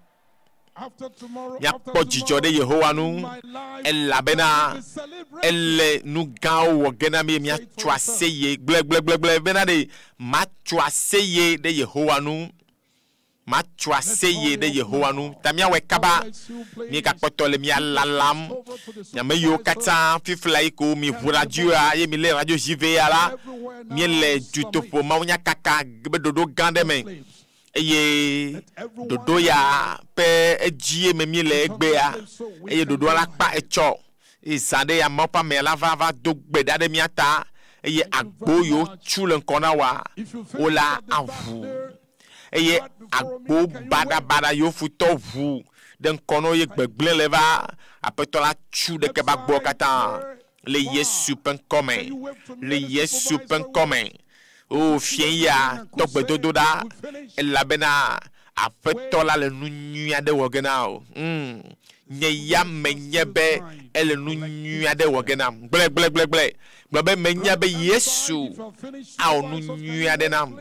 Speaker 2: miakpɔ dzidzɔ de Yehowa nu elabena ele nu gãwo wɔ gena mi miatsɔ aseye gble bena de matsɔ aseye de Yehowa nu matsɔ aseye de Yehowa nu tamia wɛ kaba mi kakpɔtɔ le mia lalam nyame yiwo katã fifla yi ko mi ʋu radio a ye mi le radio JVA la mi le dutoƒo mawu nya kaka be dodo gã ɖe me eye dodo ya pe edzi me mi le egbea eye dodo la kpa etsɔ zã ɖe ya mawu ƒe ame la va do gbe da ɖe mia ta eye agbo yiwo tsu le ŋkɔ na wa wo la avu eye agbo bada yo futo ʋu de ŋkɔno ye gbegble le va apetɔ la tsu de ke ba gbɔ katã le Yesu ƒe ŋkɔme o fie ya tɔgbedodo ɖa elabena apetɔ la le nu nyui aɖe wɔ ge na o nye ya menye be ele nu nyui aɖe wɔ ge nam gble gblɔ be menye be Yesu awɔ nu nyui aɖe nam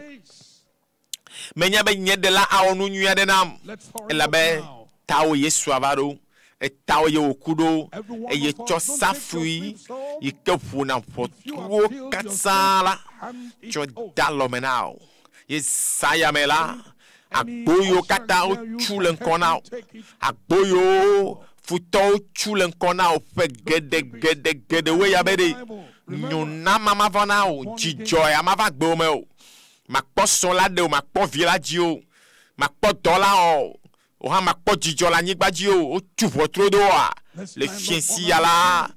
Speaker 2: menya be nye de la awɔ nu nyui aɖe nam elabe tawo Yesu ava ɖo etawo ye wòku ɖo eye tsɔ safui yi ke ƒona ʋɔtruwo katã la tsɔ da lɔme na o ye saya me la agbo yiwo katã wotsu le ŋkɔ na o agbo yiwo futɔwo tsu le ŋkɔ na o ƒe geɖe wo ya be ɖe nyona mama vɔ na o dzidzɔ ya ma va gbewo me o makpɔ sɔ la de o makpɔ vi la dzi o makpɔ dɔ la o hã makpɔ dzidzɔ le anyigba dzi o wotu ʋɔtru do wa le fiesi ya la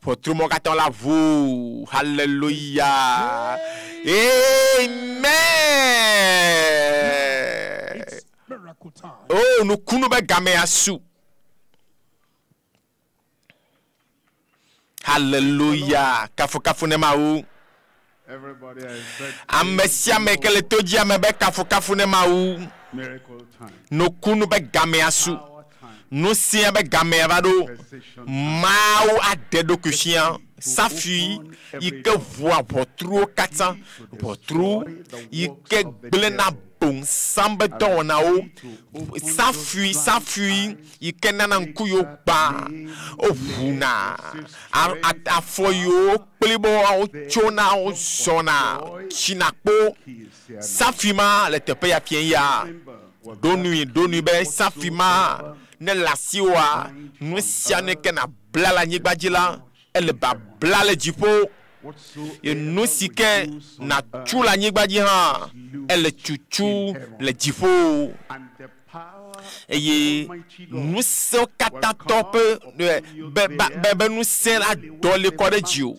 Speaker 2: ʋɔtru mɔ katã la ʋu hallelujah amen o nukunu be game asu hallelujah kafu ne ma wo ame sia ame ke le to dzi ame be kafu ne ma wo nokunu be game asu nous si avec gamerado mau a dedo kushia safui ike voa potru kata potru ike blena bon sambe dona o safui ike nana nkuyo ba o vuna a foyo plibo o chona o sona chinakpo safima le tepe ya pien ya donu be safima ne lasiwa nous siane ke na blala nyibadila elle ba blala jipo et nous sike na chula nyibadi ha elle chuchu le jipo et nous so kata top be nous se la do le kode jiu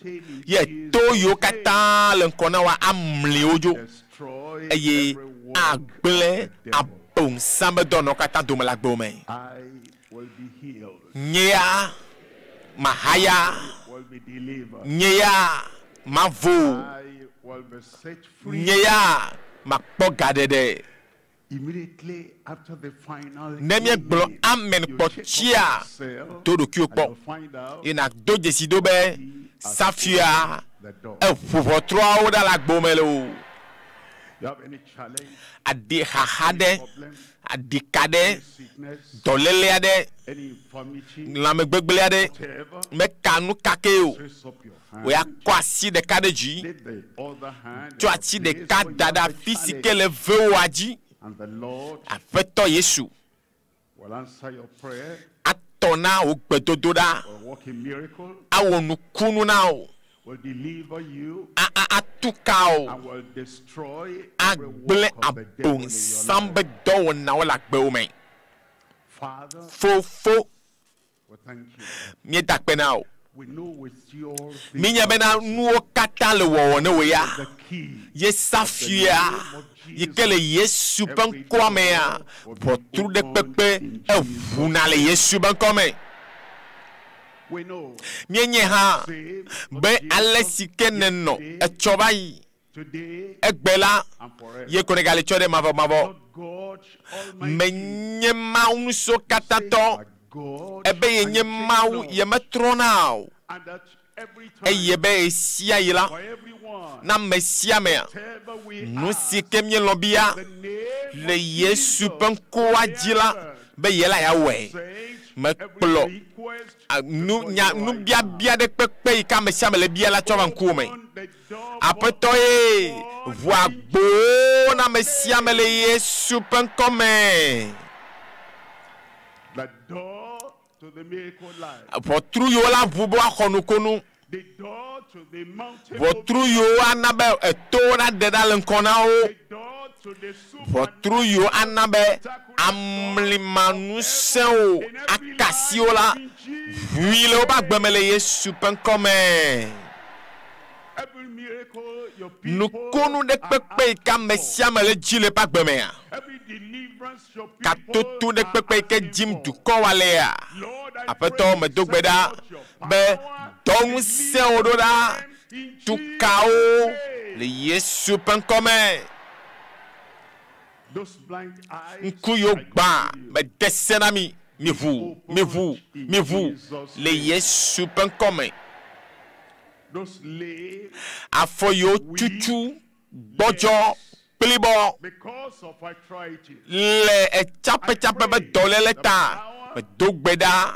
Speaker 2: ye to yo kata le kona wa amle ojo et agbe bon samba dono kata do la gbome nya mahaya nya mavo nya makpo gadede
Speaker 1: immediately after the final
Speaker 2: nemie glo amen pochia todo kiokpo ina do desido be safia e fufo tro da la gbome lo.
Speaker 1: You have any challenge,
Speaker 2: adi hahade adi kade dolele ade
Speaker 1: any infirmity,
Speaker 2: la me gbegbele ade
Speaker 1: whatever,
Speaker 2: me kanu kakeo
Speaker 1: raise up your hand.
Speaker 2: we akwasi de kade ji
Speaker 1: Let the other hand
Speaker 2: tu ati de
Speaker 1: place
Speaker 2: ka
Speaker 1: on
Speaker 2: dada
Speaker 1: your
Speaker 2: physique
Speaker 1: challenge,
Speaker 2: le veo aji
Speaker 1: and the Lord
Speaker 2: afeto yesu
Speaker 1: will answer your prayer
Speaker 2: atona o gbedododa
Speaker 1: or work a miracle,
Speaker 2: awonu kunu na o
Speaker 1: will deliver you
Speaker 2: atuka o
Speaker 1: and will destroy every
Speaker 2: agble
Speaker 1: work of the devil
Speaker 2: abon
Speaker 1: in your
Speaker 2: sambe
Speaker 1: life.
Speaker 2: do na wala gbe o men
Speaker 1: Father,
Speaker 2: fo
Speaker 1: we thank you.
Speaker 2: mi dakpe na o
Speaker 1: We know with your
Speaker 2: mi nya be na nuo kata le wo ne we ya
Speaker 1: the key.
Speaker 2: ye safia yikele yesu ben kwame a potru de pepe e vuna le yesu ben kwame
Speaker 1: We know
Speaker 2: mienye ha
Speaker 1: save
Speaker 2: be alesike neno e chobai
Speaker 1: today
Speaker 2: egbela
Speaker 1: and forever.
Speaker 2: ye konegale chode mavo
Speaker 1: Lord God Almighty,
Speaker 2: menye maunu so katato
Speaker 1: our God,
Speaker 2: ebe yenye mau ye metrona
Speaker 1: and that every
Speaker 2: e
Speaker 1: time
Speaker 2: yebe sia yila
Speaker 1: for everyone,
Speaker 2: na mesia me
Speaker 1: whatever we
Speaker 2: no
Speaker 1: ask,
Speaker 2: sike mie lobia
Speaker 1: the name
Speaker 2: le
Speaker 1: of
Speaker 2: yesu
Speaker 1: Jesus,
Speaker 2: ben kwa jila be yela ya we
Speaker 1: says
Speaker 2: me
Speaker 1: every
Speaker 2: kplo
Speaker 1: request
Speaker 2: nu
Speaker 1: before
Speaker 2: nya
Speaker 1: you
Speaker 2: nu
Speaker 1: right
Speaker 2: bia
Speaker 1: now.
Speaker 2: bia de pepe ka me sia me le bia la choba nkume
Speaker 1: Open the door
Speaker 2: apeto
Speaker 1: for
Speaker 2: ye
Speaker 1: God
Speaker 2: voa
Speaker 1: in
Speaker 2: gbo na me sia me le yesu pen come
Speaker 1: the door to the miracle life,
Speaker 2: potru yo la vubo akonu
Speaker 1: the door to the mountain,
Speaker 2: potru yo anabe eto na de dal nkona o
Speaker 1: the door to the
Speaker 2: potru yo anabe amlimanu se o akasi o la vuile o ba gbemele yesu pen come
Speaker 1: every miracle your
Speaker 2: nu
Speaker 1: people
Speaker 2: konu de pepe ka me sia me le jile pa gbeme a
Speaker 1: every deliverance your
Speaker 2: ka
Speaker 1: people
Speaker 2: tutu de pepe ke jim du ko wale a
Speaker 1: Lord, I
Speaker 2: apeto
Speaker 1: pray
Speaker 2: me
Speaker 1: you
Speaker 2: dogbeda
Speaker 1: send out your
Speaker 2: be
Speaker 1: power,
Speaker 2: don se ododa
Speaker 1: in
Speaker 2: tu
Speaker 1: Jesus'
Speaker 2: kao
Speaker 1: name.
Speaker 2: le yesu pen come
Speaker 1: Those blind eyes,
Speaker 2: nkuyo
Speaker 1: I
Speaker 2: gba
Speaker 1: command you.
Speaker 2: me desena mi vous le yesu pen come
Speaker 1: Those lame,
Speaker 2: afoyo chuchu bojo plibo
Speaker 1: because of arthritis,
Speaker 2: le chape be dolele ta be dogbeda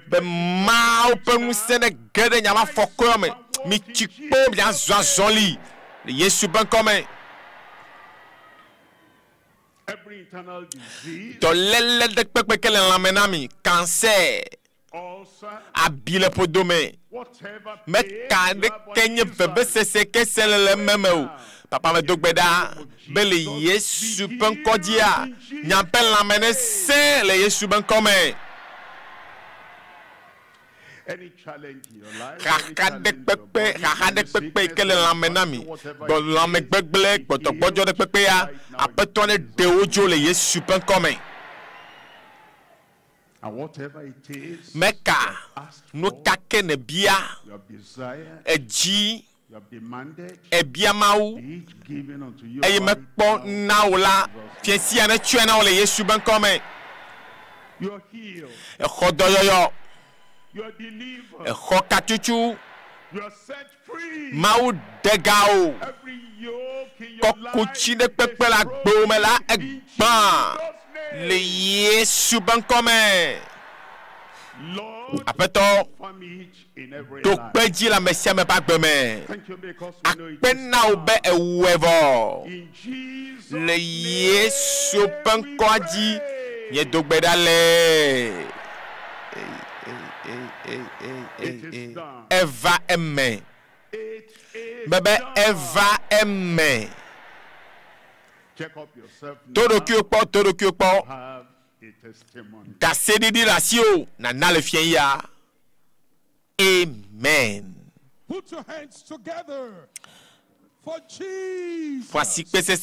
Speaker 2: be mau penu sene gede nyama foko me mi chikpo bien zoli le yesu ben comme
Speaker 1: every internal disease,
Speaker 2: dolele de pepe kele lamenami cancer
Speaker 1: ulcer,
Speaker 2: abile podome
Speaker 1: whatever
Speaker 2: me
Speaker 1: pain
Speaker 2: ka
Speaker 1: you
Speaker 2: de
Speaker 1: have on
Speaker 2: kenye
Speaker 1: the
Speaker 2: bebe
Speaker 1: inside,
Speaker 2: sese kesele meme o papa me dogbeda be le yesu ben kodia nyampe lamene se le yesu ben comme
Speaker 1: any challenge in your life, any
Speaker 2: Kaka
Speaker 1: challenge
Speaker 2: de
Speaker 1: in your
Speaker 2: pepe,
Speaker 1: body,
Speaker 2: kaka de
Speaker 1: any
Speaker 2: pepe
Speaker 1: sickness,
Speaker 2: kele
Speaker 1: any
Speaker 2: lamenami.
Speaker 1: infirmity, whatever
Speaker 2: Bon
Speaker 1: it
Speaker 2: lame
Speaker 1: is,
Speaker 2: gbegle,
Speaker 1: be
Speaker 2: boto
Speaker 1: healed
Speaker 2: bojo de pepe ya.
Speaker 1: right now in
Speaker 2: Apetone
Speaker 1: Jesus'
Speaker 2: de ojo le yesu pen come.
Speaker 1: and whatever it is
Speaker 2: Meka,
Speaker 1: asked
Speaker 2: no
Speaker 1: for,
Speaker 2: kake ne bia,
Speaker 1: you have desired,
Speaker 2: eji,
Speaker 1: you have demanded,
Speaker 2: ebia mau.
Speaker 1: each given unto you
Speaker 2: Eye
Speaker 1: right
Speaker 2: mekpo
Speaker 1: now,
Speaker 2: na ola,
Speaker 1: in Jesus' name.
Speaker 2: fiensi ane chue na ole yesu ben come.
Speaker 1: You're healed.
Speaker 2: Xodoyoyo.
Speaker 1: You're delivered.
Speaker 2: Xokachuchu.
Speaker 1: You're set free.
Speaker 2: Mau degao.
Speaker 1: Every yoke in your life
Speaker 2: Kokuchi de pepe la gbome la egban. Le Yesu bankome.
Speaker 1: Lord,
Speaker 2: Apeto.
Speaker 1: confirm it in every
Speaker 2: To
Speaker 1: life.
Speaker 2: peji la mesia me bagbeme.
Speaker 1: Thank you because we know it is
Speaker 2: Akpena obe ewevo.
Speaker 1: in Jesus'
Speaker 2: Le
Speaker 1: name
Speaker 2: Yesu
Speaker 1: we
Speaker 2: bankoji.
Speaker 1: pray.
Speaker 2: Ye dogbedale.
Speaker 1: It is done.
Speaker 2: Eva eme.
Speaker 1: It is
Speaker 2: Bebe
Speaker 1: done.
Speaker 2: Eva eme.
Speaker 1: Check up yourself now.
Speaker 2: Todo kyokpo.
Speaker 1: Have a testimony.
Speaker 2: Kase di rasio na le fien ya. Amen.
Speaker 3: Put your hands together for Jesus.
Speaker 2: Voici que c'est